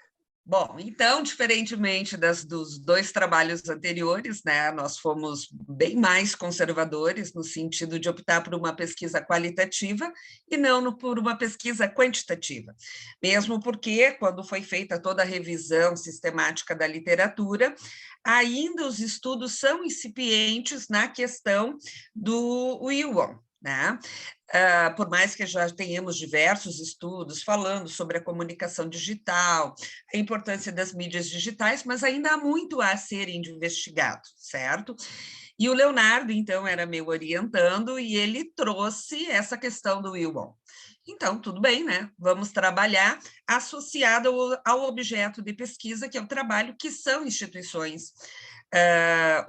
Bom, então, diferentemente dos 2 trabalhos anteriores, né, nós fomos bem mais conservadores no sentido de optar por uma pesquisa qualitativa e não por uma pesquisa quantitativa. Mesmo porque, quando foi feita toda a revisão sistemática da literatura, ainda os estudos são incipientes na questão do Yuan, né? Por mais que já tenhamos diversos estudos falando sobre a comunicação digital, a importância das mídias digitais, mas ainda há muito a ser investigado, certo? E o Leonardo, então, era meu orientando e ele trouxe essa questão do Yuan. Então, tudo bem, né? Vamos trabalhar associado ao objeto de pesquisa, que é o trabalho, que são instituições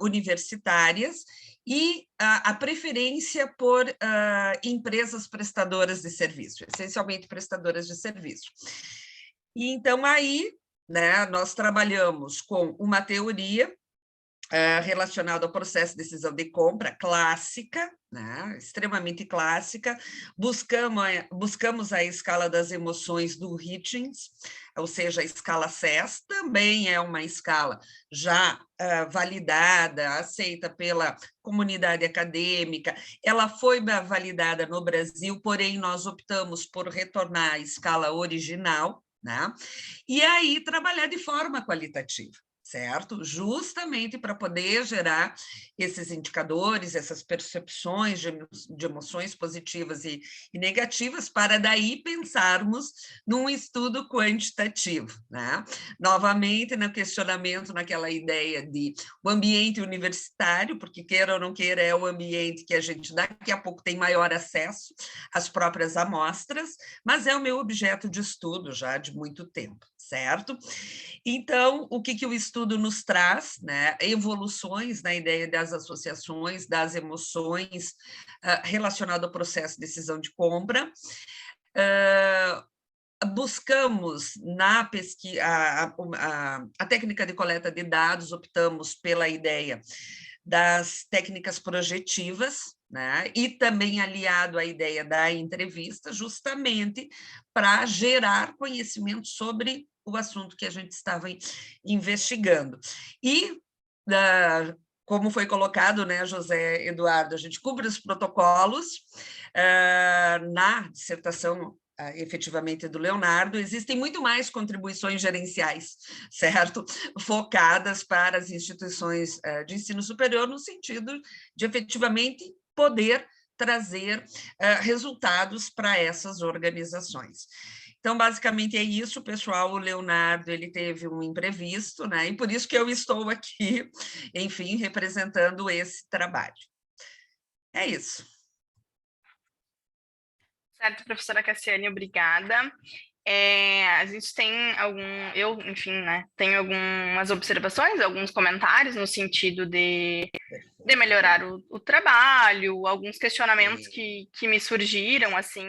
universitárias, e a preferência por empresas prestadoras de serviço, essencialmente prestadoras de serviço. E então, aí, né, nós trabalhamos com uma teoria relacionado ao processo de decisão de compra, clássica, né? Extremamente clássica. Buscamos a escala das emoções do Hitchens, ou seja, a escala SES, também é uma escala já validada, aceita pela comunidade acadêmica. Ela foi validada no Brasil, porém nós optamos por retornar à escala original, né? E aí trabalhar de forma qualitativa, certo? Justamente para poder gerar esses indicadores, essas percepções de emoções positivas e negativas, para daí pensarmos num estudo quantitativo, né? Novamente, no questionamento, naquela ideia de o ambiente universitário, porque queira ou não queira, é o ambiente que a gente daqui a pouco tem maior acesso às próprias amostras, mas é o meu objeto de estudo já de muito tempo, certo? Então, o que o estudo nos traz, né? Evoluções na ideia das associações, das emoções relacionado ao processo de decisão de compra. Buscamos na pesquisa, a técnica de coleta de dados, optamos pela ideia das técnicas projetivas, né? E também aliado à ideia da entrevista, justamente para gerar conhecimento sobre o assunto que a gente estava investigando. E, como foi colocado, né, José Eduardo, a gente cumpre os protocolos na dissertação efetivamente do Leonardo, existem muito mais contribuições gerenciais, certo? Focadas para as instituições de ensino superior, no sentido de efetivamente poder trazer resultados para essas organizações. Então, basicamente é isso, pessoal. O Leonardo, ele teve um imprevisto, né? E por isso que eu estou aqui, enfim, representando esse trabalho. É isso. Certo, professora Cassiane, obrigada. A gente tem enfim, né, tenho algumas observações, alguns comentários no sentido de melhorar o trabalho, alguns questionamentos que me surgiram, assim,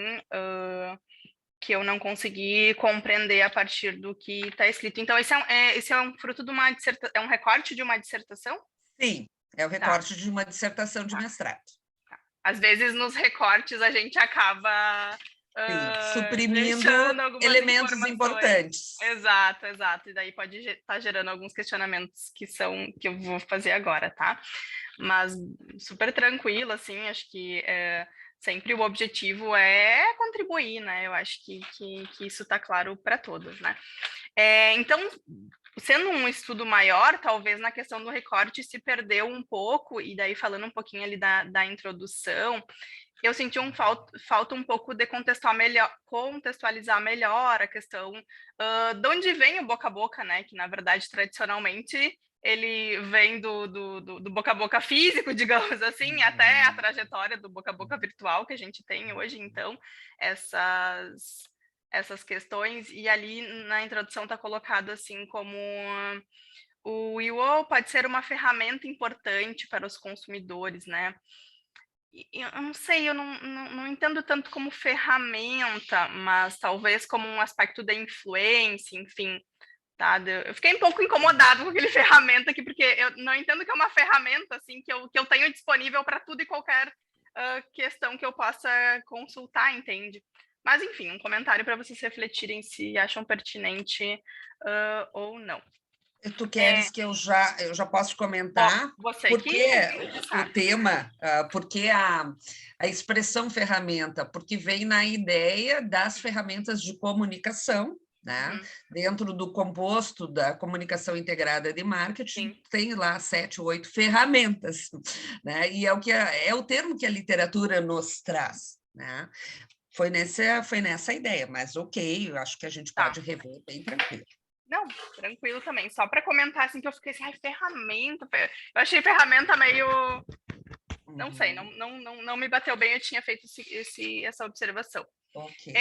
que eu não consegui compreender a partir do que está escrito. Então, esse é um fruto de uma dissertação, é um recorte de uma dissertação? Sim, é o recorte de uma dissertação de mestrado. Às vezes, nos recortes, a gente acaba suprimindo elementos importantes. Exato. E daí pode estar gerando alguns questionamentos que eu vou fazer agora, tá? Mas super tranquilo, assim, acho que sempre o objetivo é contribuir, né? Eu acho que isso está claro para todos, né? Então, sendo um estudo maior, talvez na questão do recorte se perdeu um pouco, e daí falando um pouquinho ali da introdução, eu senti falta um pouco de contextualizar melhor a questão de onde vem o boca a boca, né? Que, na verdade, tradicionalmente, ele vem do boca a boca físico, digamos assim, até a trajetória do boca a boca virtual que a gente tem hoje. Então, essas questões, e ali na introdução está colocado assim como o UO pode ser uma ferramenta importante para os consumidores, né? Eu não sei, eu não entendo tanto como ferramenta, mas talvez como um aspecto da influência, enfim, tá? Eu fiquei um pouco incomodado com aquele ferramenta aqui, porque eu não entendo que é uma ferramenta, assim, que eu tenho disponível para tudo e qualquer questão que eu possa consultar, entende? Mas, enfim, um comentário para vocês refletirem se acham pertinente ou não. Tu queres que eu já posso comentar? Porque o tema, porque a expressão ferramenta, porque vem na ideia das ferramentas de comunicação, né? Dentro do composto da comunicação integrada de marketing, tem lá 7 ou 8 ferramentas, né? E é o termo que a literatura nos traz, né? Foi nessa ideia, mas ok, eu acho que a gente pode rever bem tranquilo. Não, tranquilo também. Só para comentar, assim, que eu fiquei assim, ferramenta. Eu achei ferramenta meio... Não sei, não me bateu bem, eu tinha feito essa observação. Okay.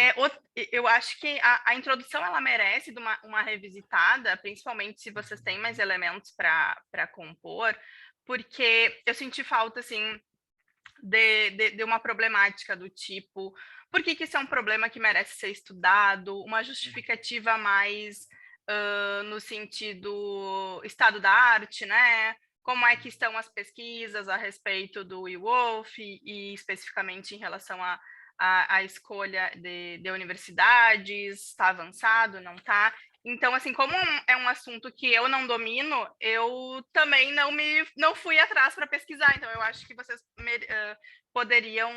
Eu acho que a introdução, ela merece uma revisitada, principalmente se vocês têm mais elementos para compor, porque eu senti falta, assim, de uma problemática do tipo, por que isso é um problema que merece ser estudado, uma justificativa mais no sentido estado da arte, né? como é que estão as pesquisas a respeito do WeWolf e especificamente em relação à escolha de universidades, está avançado, não está? Então, assim, como é um assunto que eu não domino, eu também não fui atrás para pesquisar. Então, eu acho que vocês poderiam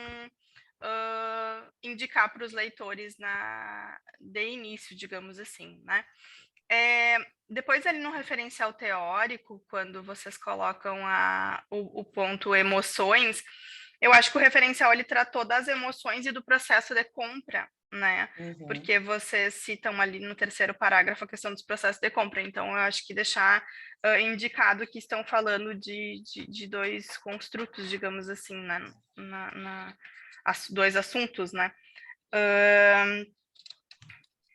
indicar para os leitores de início, digamos assim, né? Depois, ali no referencial teórico, quando vocês colocam o ponto emoções, eu acho que o referencial ele tratou das emoções e do processo de compra, né? Porque vocês citam ali no terceiro parágrafo a questão dos processos de compra. Então, eu acho que deixar indicado que estão falando de dois construtos, digamos assim, dois assuntos, né?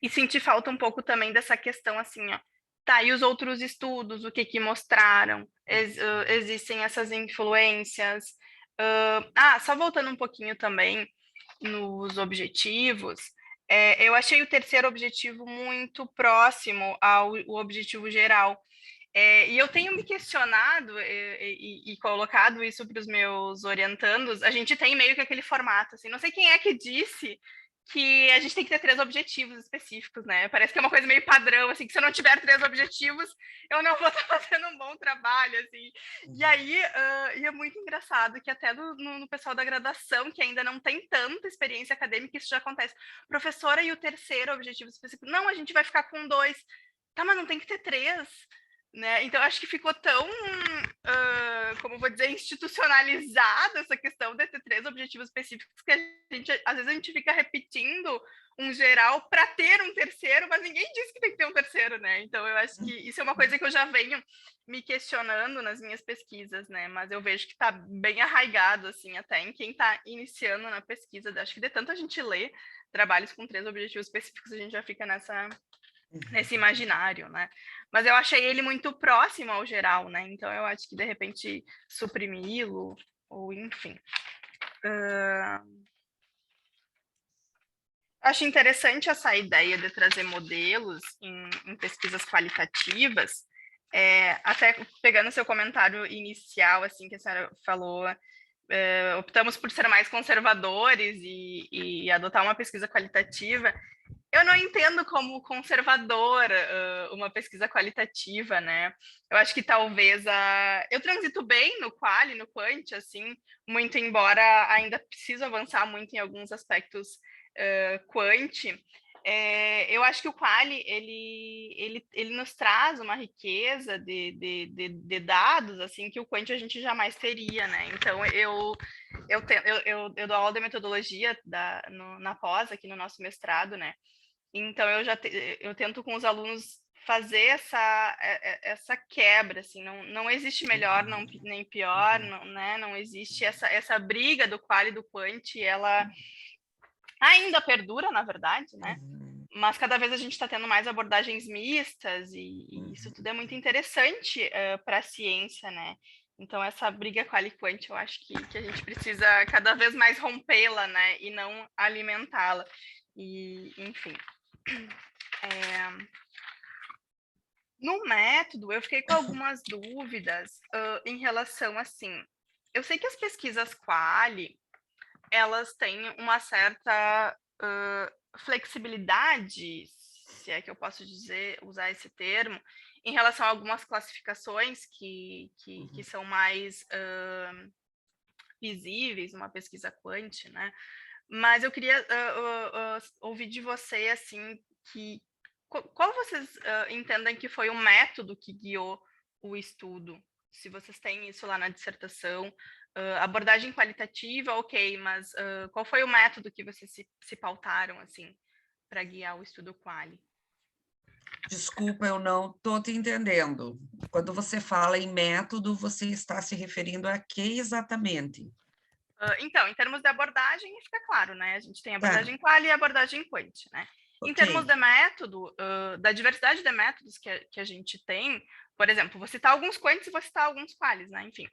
E senti falta um pouco também dessa questão, assim, ó, tá, e os outros estudos, o que mostraram? Existem essas influências? Só voltando um pouquinho também nos objetivos, eu achei o terceiro objetivo muito próximo ao objetivo geral. E eu tenho me questionado e colocado isso para os meus orientandos. A gente tem meio que aquele formato, assim, não sei quem é que disse que a gente tem que ter 3 objetivos específicos, né? Parece que é uma coisa meio padrão, assim, que se eu não tiver 3 objetivos, eu não vou estar fazendo um bom trabalho, assim. E aí, é muito engraçado que até no pessoal da graduação, que ainda não tem tanta experiência acadêmica, isso já acontece. Professora, e o terceiro objetivo específico? Não, a gente vai ficar com 2. Tá, mas não tem que ter 3. Né? Então, acho que ficou tão, como vou dizer, institucionalizada essa questão de ter 3 objetivos específicos que às vezes a gente fica repetindo um geral para ter um terceiro, mas ninguém disse que tem que ter um terceiro, né? Então, eu acho que isso é uma coisa que eu já venho me questionando nas minhas pesquisas, né? Mas eu vejo que está bem arraigado, assim, até em quem está iniciando na pesquisa. Acho que de tanto a gente ler trabalhos com 3 objetivos específicos, a gente já fica nesse imaginário, né? Mas eu achei ele muito próximo ao geral, né? Então eu acho que de repente suprimi-lo, ou enfim. Acho interessante essa ideia de trazer modelos em pesquisas qualitativas. Até pegando seu comentário inicial, assim, que a senhora falou, optamos por ser mais conservadores e adotar uma pesquisa qualitativa. Eu não entendo como conservadora uma pesquisa qualitativa, né? Eu acho que talvez eu transito bem no qual e no quant, assim, muito embora ainda preciso avançar muito em alguns aspectos quant. Eu acho que o qual ele nos traz uma riqueza de dados, assim, que o quant a gente jamais teria, né? Então eu dou aula de metodologia na pós aqui no nosso mestrado, né? Então, eu tento com os alunos fazer essa quebra, assim, não existe melhor nem pior, não existe essa briga do qual e do quant, ela ainda perdura, na verdade, né? Mas cada vez a gente está tendo mais abordagens mistas e isso tudo é muito interessante para a ciência, né? Então, essa briga qual e quant, eu acho que a gente precisa cada vez mais rompê-la, né? E não alimentá-la. E, enfim... No método, eu fiquei com algumas dúvidas em relação, assim, eu sei que as pesquisas quali, elas têm uma certa flexibilidade, se é que eu posso usar esse termo, em relação a algumas classificações que são mais visíveis numa pesquisa quant, né? Mas eu queria ouvir de você, assim, qual vocês entendem que foi o método que guiou o estudo? Se vocês têm isso lá na dissertação, abordagem qualitativa, ok, mas qual foi o método que vocês se pautaram, assim, para guiar o estudo quali? Desculpa, eu não estou te entendendo. Quando você fala em método, você está se referindo a que exatamente? Então, em termos de abordagem, fica claro, né? A gente tem abordagem quali e abordagem quant, né? Em termos de método, da diversidade de métodos que a gente tem, por exemplo, vou citar alguns quants e vou citar alguns qualis, né? Enfim,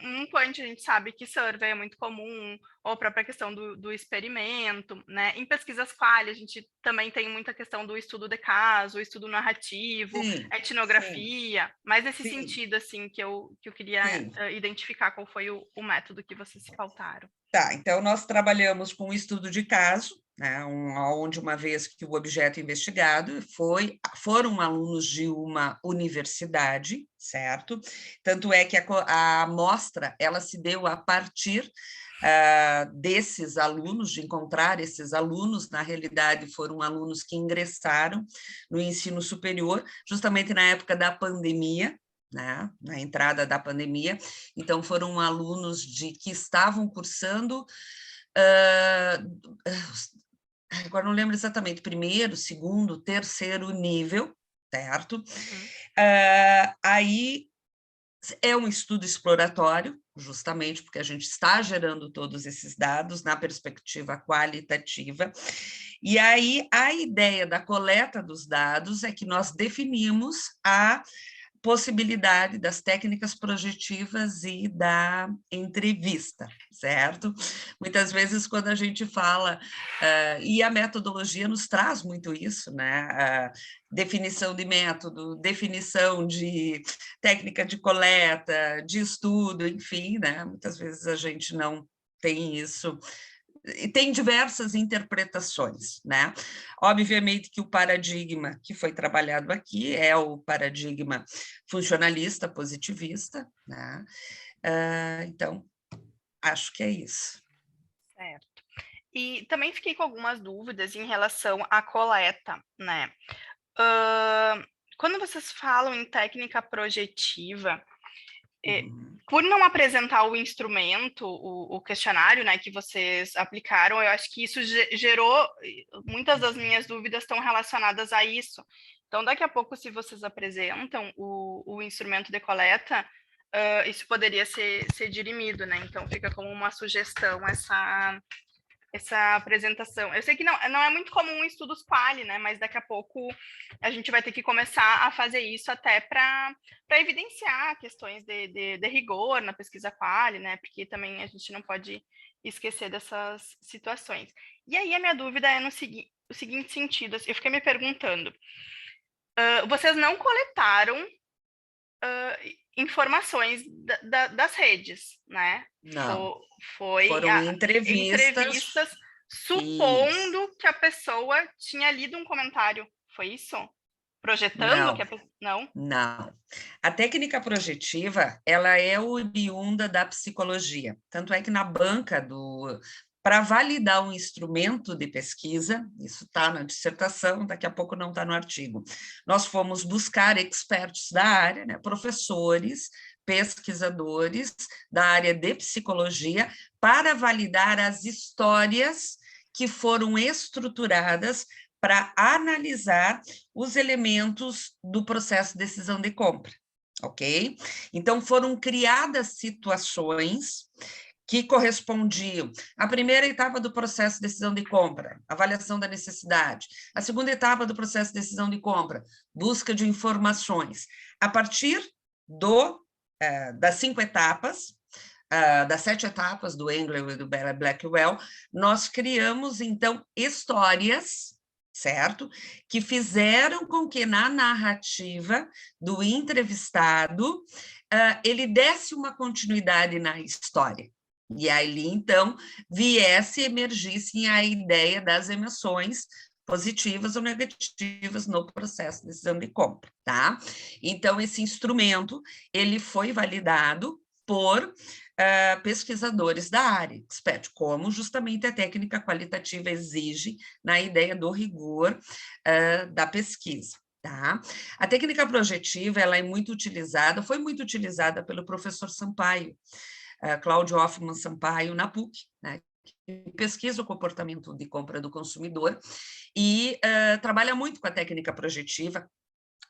num quant a gente sabe que survey é muito comum, ou a própria questão do experimento, né? Em pesquisas quali, a gente também tem muita questão do estudo de caso, o estudo narrativo, etnografia, mas nesse sentido, assim, que eu queria identificar qual foi o método que vocês se pautaram. Tá, então nós trabalhamos com o estudo de caso, né, onde uma vez que o objeto investigado foram alunos de uma universidade, certo? Tanto é que a amostra, ela se deu a partir desses alunos, de encontrar esses alunos, na realidade foram alunos que ingressaram no ensino superior, justamente na época da pandemia, né, na entrada da pandemia, então foram alunos que estavam cursando, agora não lembro exatamente, primeiro, segundo, terceiro nível, certo? Aí é um estudo exploratório, justamente porque a gente está gerando todos esses dados na perspectiva qualitativa, e aí a ideia da coleta dos dados é que nós definimos a possibilidade das técnicas projetivas e da entrevista, certo? Muitas vezes, quando a gente fala, e a metodologia nos traz muito isso, né? Definição de método, definição de técnica de coleta, de estudo, enfim, né? Muitas vezes a gente não tem isso. E tem diversas interpretações, né? Obviamente que o paradigma que foi trabalhado aqui é o paradigma funcionalista, positivista, né? Então, acho que é isso. Certo. E também fiquei com algumas dúvidas em relação à coleta, né? Quando vocês falam em técnica projetiva, por não apresentar o instrumento, o questionário, né, que vocês aplicaram, eu acho que isso gerou, muitas das minhas dúvidas estão relacionadas a isso. Então, daqui a pouco, se vocês apresentam o instrumento de coleta, isso poderia ser dirimido, né? Então, fica como uma sugestão essa apresentação. Eu sei que não é muito comum em estudos quali, né? Mas daqui a pouco a gente vai ter que começar a fazer isso até para evidenciar questões de rigor na pesquisa quali, né? Porque também a gente não pode esquecer dessas situações. E aí a minha dúvida é no seguinte sentido, eu fiquei me perguntando, vocês não coletaram informações das redes, né? Não. Foram entrevistas supondo isso. Que a pessoa tinha lido um comentário. Foi isso? Projetando não, que a pessoa... Não? Não. A técnica projetiva, ela é oriunda da psicologia. Tanto é que na banca para validar um instrumento de pesquisa, isso está na dissertação, daqui a pouco não está no artigo, nós fomos buscar expertos da área, né, professores, pesquisadores da área de psicologia, para validar as histórias que foram estruturadas para analisar os elementos do processo de decisão de compra, ok? Então, foram criadas situações que correspondiam à primeira etapa do processo de decisão de compra, avaliação da necessidade, a segunda etapa do processo de decisão de compra, busca de informações. A partir das 5 etapas, das 7 etapas do Engler e do Blackwell, nós criamos, então, histórias, certo? Que fizeram com que, na narrativa do entrevistado, ele desse uma continuidade na história. E ali, então, emergisse a ideia das emoções positivas ou negativas no processo de decisão de compra, tá? Então, esse instrumento, ele foi validado por pesquisadores da área, expert, como justamente a técnica qualitativa exige na ideia do rigor da pesquisa. Tá? A técnica projetiva, ela é muito utilizada, foi muito utilizada pelo professor Sampaio, Cláudio Hoffmann Sampaio, na PUC, né? Que pesquisa o comportamento de compra do consumidor e trabalha muito com a técnica projetiva,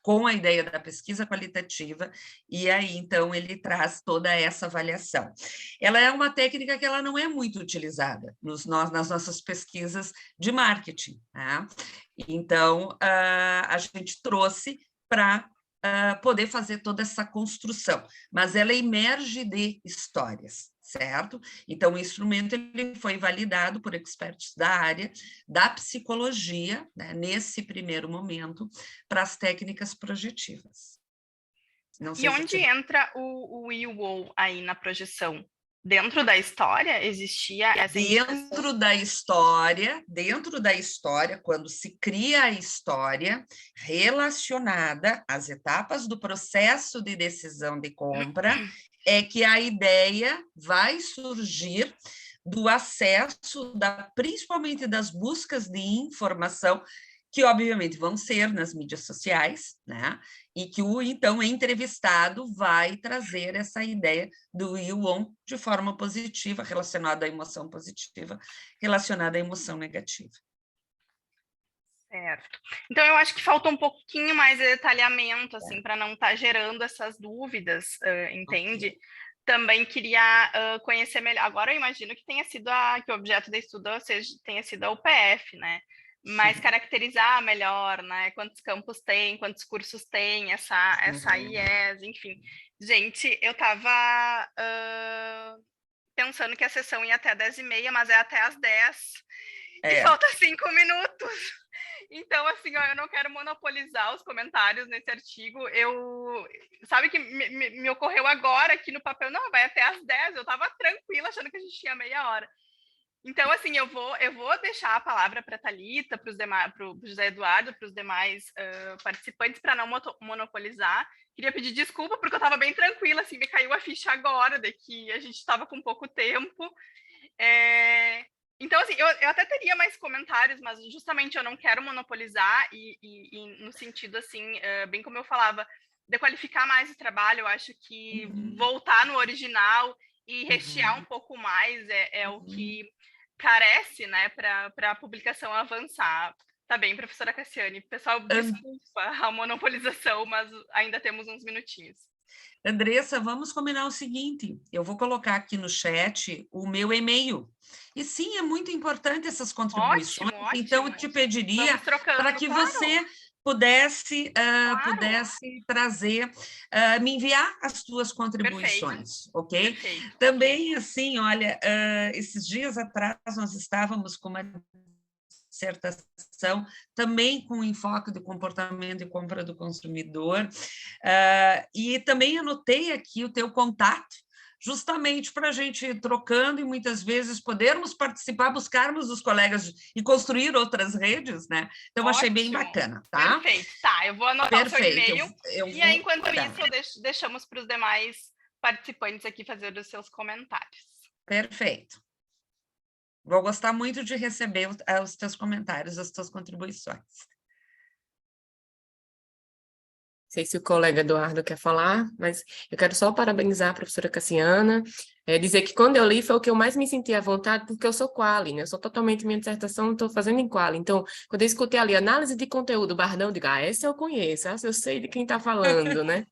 com a ideia da pesquisa qualitativa, e aí, então, ele traz toda essa avaliação. Ela é uma técnica que ela não é muito utilizada nas nossas pesquisas de marketing, tá? Então, a gente trouxe para poder fazer toda essa construção, mas ela emerge de histórias, certo? Então, o instrumento ele foi validado por expertos da área da psicologia, né, nesse primeiro momento, para as técnicas projetivas. Não sei E onde entra o IUO aí na projeção? Dentro da história existia essa dentro da história, quando se cria a história relacionada às etapas do processo de decisão de compra, é que a ideia vai surgir do acesso, principalmente das buscas de informação, que obviamente vão ser nas mídias sociais, né? E que então, entrevistado vai trazer essa ideia do IUON de forma positiva, relacionada à emoção positiva, relacionada à emoção negativa. Certo. Então, eu acho que falta um pouquinho mais de detalhamento, assim, para não estar gerando essas dúvidas, entende? Okay. Também queria conhecer melhor. Agora, eu imagino que tenha sido que o objeto de estudo tenha sido a UPF, né? Mas sim, caracterizar melhor, né? Quantos campos tem, quantos cursos tem, essa IES, enfim. Gente, eu estava pensando que a sessão ia até 10h30, mas é até às 10. E falta 5 minutos. Então, assim, ó, eu não quero monopolizar os comentários nesse artigo. Sabe que me ocorreu agora aqui no papel, não, vai até às 10. Eu estava tranquila, achando que a gente tinha meia hora. Então, assim, eu vou deixar a palavra para a Thalita, para o José Eduardo, para os demais participantes, para não monopolizar. Queria pedir desculpa, porque eu estava bem tranquila, assim, me caiu a ficha agora de que a gente estava com pouco tempo. Então, assim, eu até teria mais comentários, mas justamente eu não quero monopolizar e no sentido, assim, bem como eu falava, de qualificar mais o trabalho. Eu acho que voltar no original e rechear um pouco mais é o que carece, né, para a publicação avançar. Tá bem, professora Cassiane. Pessoal, desculpa a monopolização, mas ainda temos uns minutinhos. Andressa, vamos combinar o seguinte, eu vou colocar aqui no chat o meu e-mail. E sim, é muito importante essas contribuições, ótimo, então eu te pediria para que você pudesse trazer, me enviar as tuas contribuições, perfeito, ok? Perfeito. Também, assim, olha, esses dias atrás nós estávamos com uma dissertação, também com enfoque de comportamento e compra do consumidor, e também anotei aqui o teu contato, justamente para a gente ir trocando e muitas vezes podermos participar, buscarmos os colegas e construir outras redes, né? Então, ótimo, achei bem bacana, tá? Perfeito, tá, eu vou anotar o seu e-mail, e aí, enquanto isso, deixamos para os demais participantes aqui fazer os seus comentários. Perfeito. Vou gostar muito de receber os teus comentários, as tuas contribuições. Não sei se o colega Eduardo quer falar, mas eu quero só parabenizar a professora Cassiana, dizer que quando eu li foi o que eu mais me senti à vontade, porque eu sou quali, né? Eu sou totalmente, minha dissertação, estou fazendo em quali. Então, quando eu escutei ali análise de conteúdo, Bardão, eu digo, essa eu conheço, essa eu sei de quem está falando, né?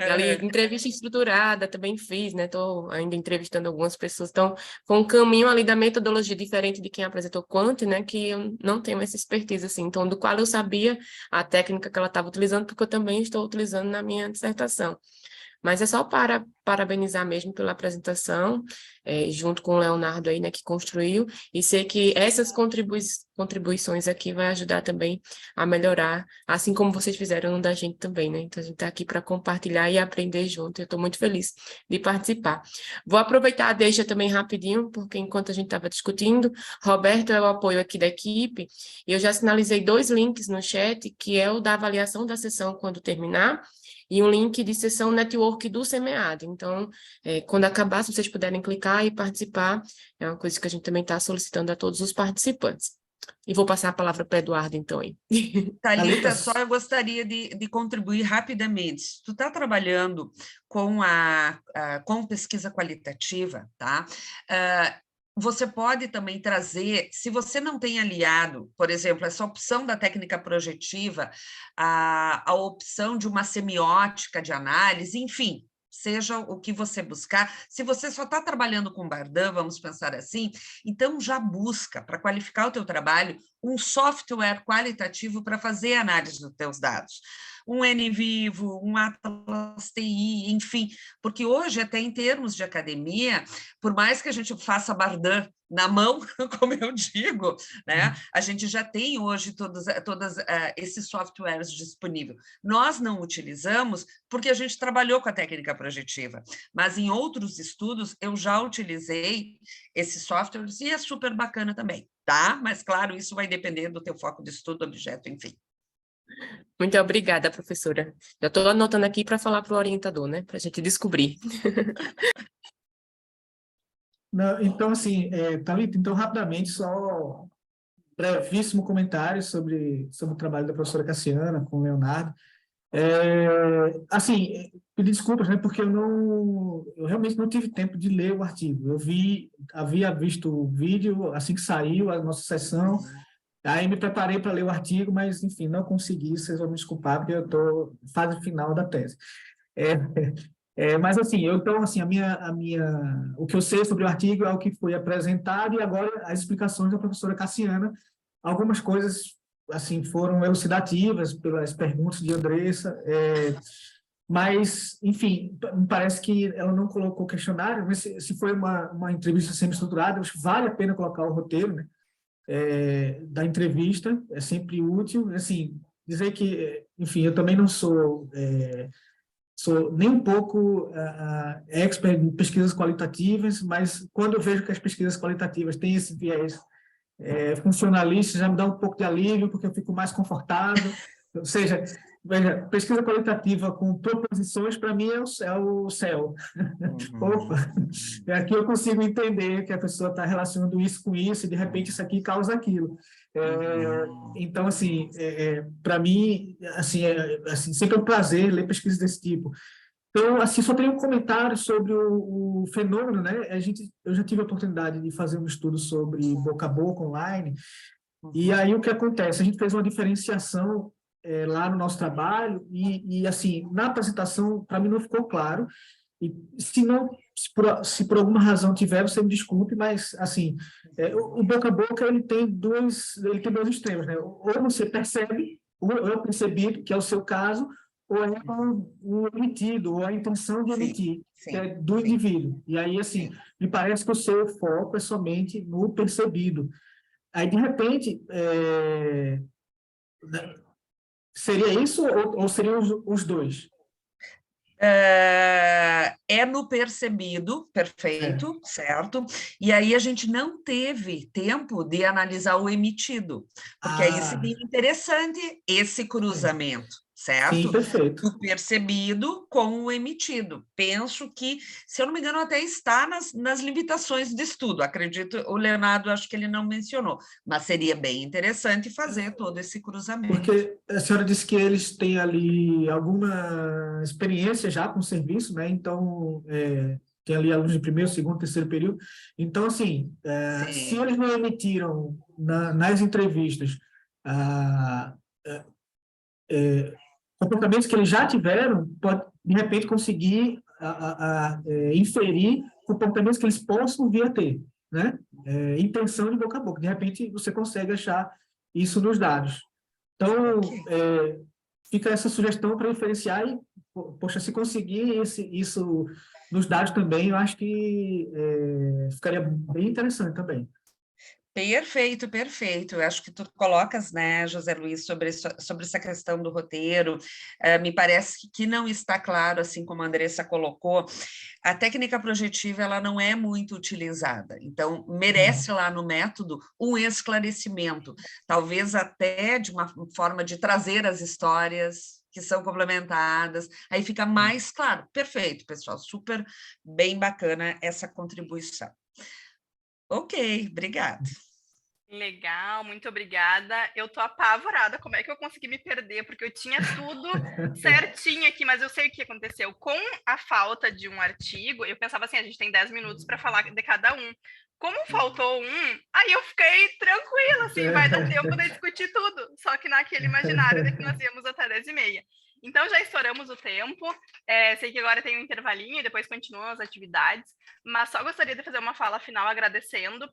E ali, entrevista estruturada, também fiz, né? Estou ainda entrevistando algumas pessoas. Então, foi um caminho ali da metodologia diferente de quem apresentou Quant, né? Que eu não tenho essa expertise, assim. Então, do qual eu sabia a técnica que ela estava utilizando, porque eu também estou utilizando na minha dissertação. Mas é só para parabenizar mesmo pela apresentação, junto com o Leonardo aí, né, que construiu, e sei que essas contribuições aqui vai ajudar também a melhorar, assim como vocês fizeram da gente também, né? Então a gente está aqui para compartilhar e aprender junto, eu estou muito feliz de participar. Vou aproveitar a deixa também rapidinho, porque enquanto a gente estava discutindo, Roberto é o apoio aqui da equipe, e eu já sinalizei 2 links no chat, que é o da avaliação da sessão quando terminar, e um link de sessão network do SEMEAD. Então, quando acabar, se vocês puderem clicar e participar, é uma coisa que a gente também está solicitando a todos os participantes. E vou passar a palavra para o Eduardo, então. Thalita, só eu gostaria de contribuir rapidamente. Tu está trabalhando com pesquisa qualitativa, tá? você pode também trazer, se você não tem aliado, por exemplo, essa opção da técnica projetiva, a opção de uma semiótica de análise, enfim, seja o que você buscar. Se você só está trabalhando com Bardan, vamos pensar assim, então já busca, para qualificar o teu trabalho, um software qualitativo para fazer análise dos teus dados. Um NVivo, um Atlas TI, enfim, porque hoje, até em termos de academia, por mais que a gente faça Bardan na mão, como eu digo, né? A gente já tem hoje todos esses softwares disponíveis. Nós não utilizamos porque a gente trabalhou com a técnica projetiva, mas em outros estudos eu já utilizei esses softwares e é super bacana também, tá? Mas, claro, isso vai depender do teu foco de estudo, objeto, enfim. Muito obrigada, professora. Já estou anotando aqui para falar para o orientador, né? Para a gente descobrir. Não, então, assim, Thalita, então, rapidamente, só um brevíssimo comentário sobre o trabalho da professora Cassiana com o Leonardo. Assim, pedir desculpas, né, porque eu realmente não tive tempo de ler o artigo. Havia visto o vídeo assim que saiu a nossa sessão, aí me preparei para ler o artigo, mas, enfim, não consegui, vocês vão me desculpar, porque eu estou na fase final da tese. Mas, assim, o que eu sei sobre o artigo é o que foi apresentado e agora as explicações da professora Cassiana. Algumas coisas, assim, foram elucidativas pelas perguntas de Andressa, mas, enfim, me parece que ela não colocou questionário, mas se foi uma entrevista semi-estruturada, acho que vale a pena colocar o roteiro, né, da entrevista, é sempre útil. Assim, dizer que, enfim, eu também não sou nem um pouco expert em pesquisas qualitativas, mas quando eu vejo que as pesquisas qualitativas têm esse viés funcionalista, já me dá um pouco de alívio, porque eu fico mais confortável. Ou seja, veja, pesquisa qualitativa com proposições, para mim, é o céu. Opa, aqui eu consigo entender que a pessoa está relacionando isso com isso, e de repente isso aqui causa aquilo. Então, assim, para mim, assim, sempre é um prazer ler pesquisas desse tipo. Então, assim, só tenho um comentário sobre o fenômeno, né? Eu já tive a oportunidade de fazer um estudo sobre boca a boca online, e aí o que acontece? A gente fez uma diferenciação lá no nosso trabalho, e assim, na apresentação, para mim não ficou claro, e se por alguma razão tiver, você me desculpe, mas, assim, o boca a boca, ele tem dois extremos, né? Ou você percebe, ou é o percebido, que é o seu caso, ou é o emitido, ou a intenção de emitir, que é do indivíduo. E aí, assim, me parece que o seu foco é somente no percebido. Aí, de repente, seria isso ou seriam os dois? É no percebido, perfeito, certo? E aí a gente não teve tempo de analisar o emitido, porque aí seria interessante esse cruzamento, certo? Sim, perfeito. O percebido com o emitido. Penso que, se eu não me engano, até está nas limitações de estudo. Acredito, o Leonardo, acho que ele não mencionou, mas seria bem interessante fazer todo esse cruzamento. Porque a senhora disse que eles têm ali alguma experiência já com o serviço, né? Então, tem ali alunos de primeiro, segundo, terceiro período. Então, assim, se eles não emitiram nas entrevistas comportamentos que eles já tiveram, pode, de repente, conseguir inferir comportamentos que eles possam vir a ter, né? Intenção de boca a boca. De repente, você consegue achar isso nos dados. Então, fica essa sugestão para diferenciar e, poxa, se conseguir isso nos dados também, eu acho que ficaria bem interessante também. Perfeito, perfeito. Eu acho que tu colocas, né, José Luiz, sobre essa questão do roteiro. Me parece que não está claro, assim como a Andressa colocou, a técnica projetiva ela não é muito utilizada. Então, merece lá no método um esclarecimento, talvez até de uma forma de trazer as histórias que são complementadas, aí fica mais claro. Perfeito, pessoal, super bem bacana essa contribuição. Ok, obrigada. Legal, muito obrigada. Eu tô apavorada, como é que eu consegui me perder? Porque eu tinha tudo certinho aqui, mas eu sei o que aconteceu. Com a falta de um artigo, eu pensava assim, a gente tem 10 minutos para falar de cada um. Como faltou um, aí eu fiquei tranquila, assim, vai dar tempo de discutir tudo. Só que naquele imaginário de que nós íamos até 10h30. Então, já estouramos o tempo. Sei que agora tem um intervalinho e depois continuam as atividades. Mas só gostaria de fazer uma fala final agradecendo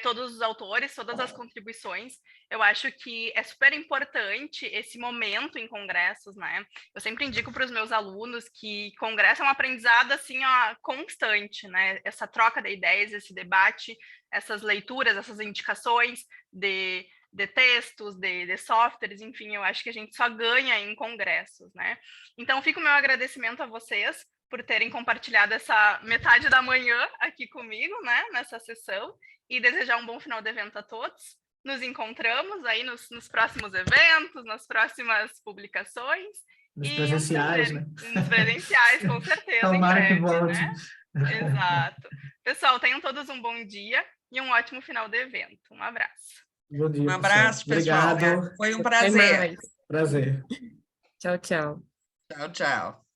todos os autores, todas as contribuições. Eu acho que é super importante esse momento em congressos, né? Eu sempre indico para os meus alunos que congresso é um aprendizado assim, ó, constante, né? Essa troca de ideias, esse debate, essas leituras, essas indicações de textos, de softwares, enfim, eu acho que a gente só ganha em congressos, né? Então, fica o meu agradecimento a vocês por terem compartilhado essa metade da manhã aqui comigo, né, nessa sessão, e desejar um bom final de evento a todos. Nos encontramos aí nos próximos eventos, nas próximas publicações. Nos presenciais, né? Nos presenciais, com certeza, Tomara em breve, que volte. né? Exato. Pessoal, tenham todos um bom dia e um ótimo final de evento. Um abraço. Bom dia, Um abraço, pessoal. Obrigado. Foi um Até prazer. mais. Prazer. Tchau, tchau. Tchau, tchau.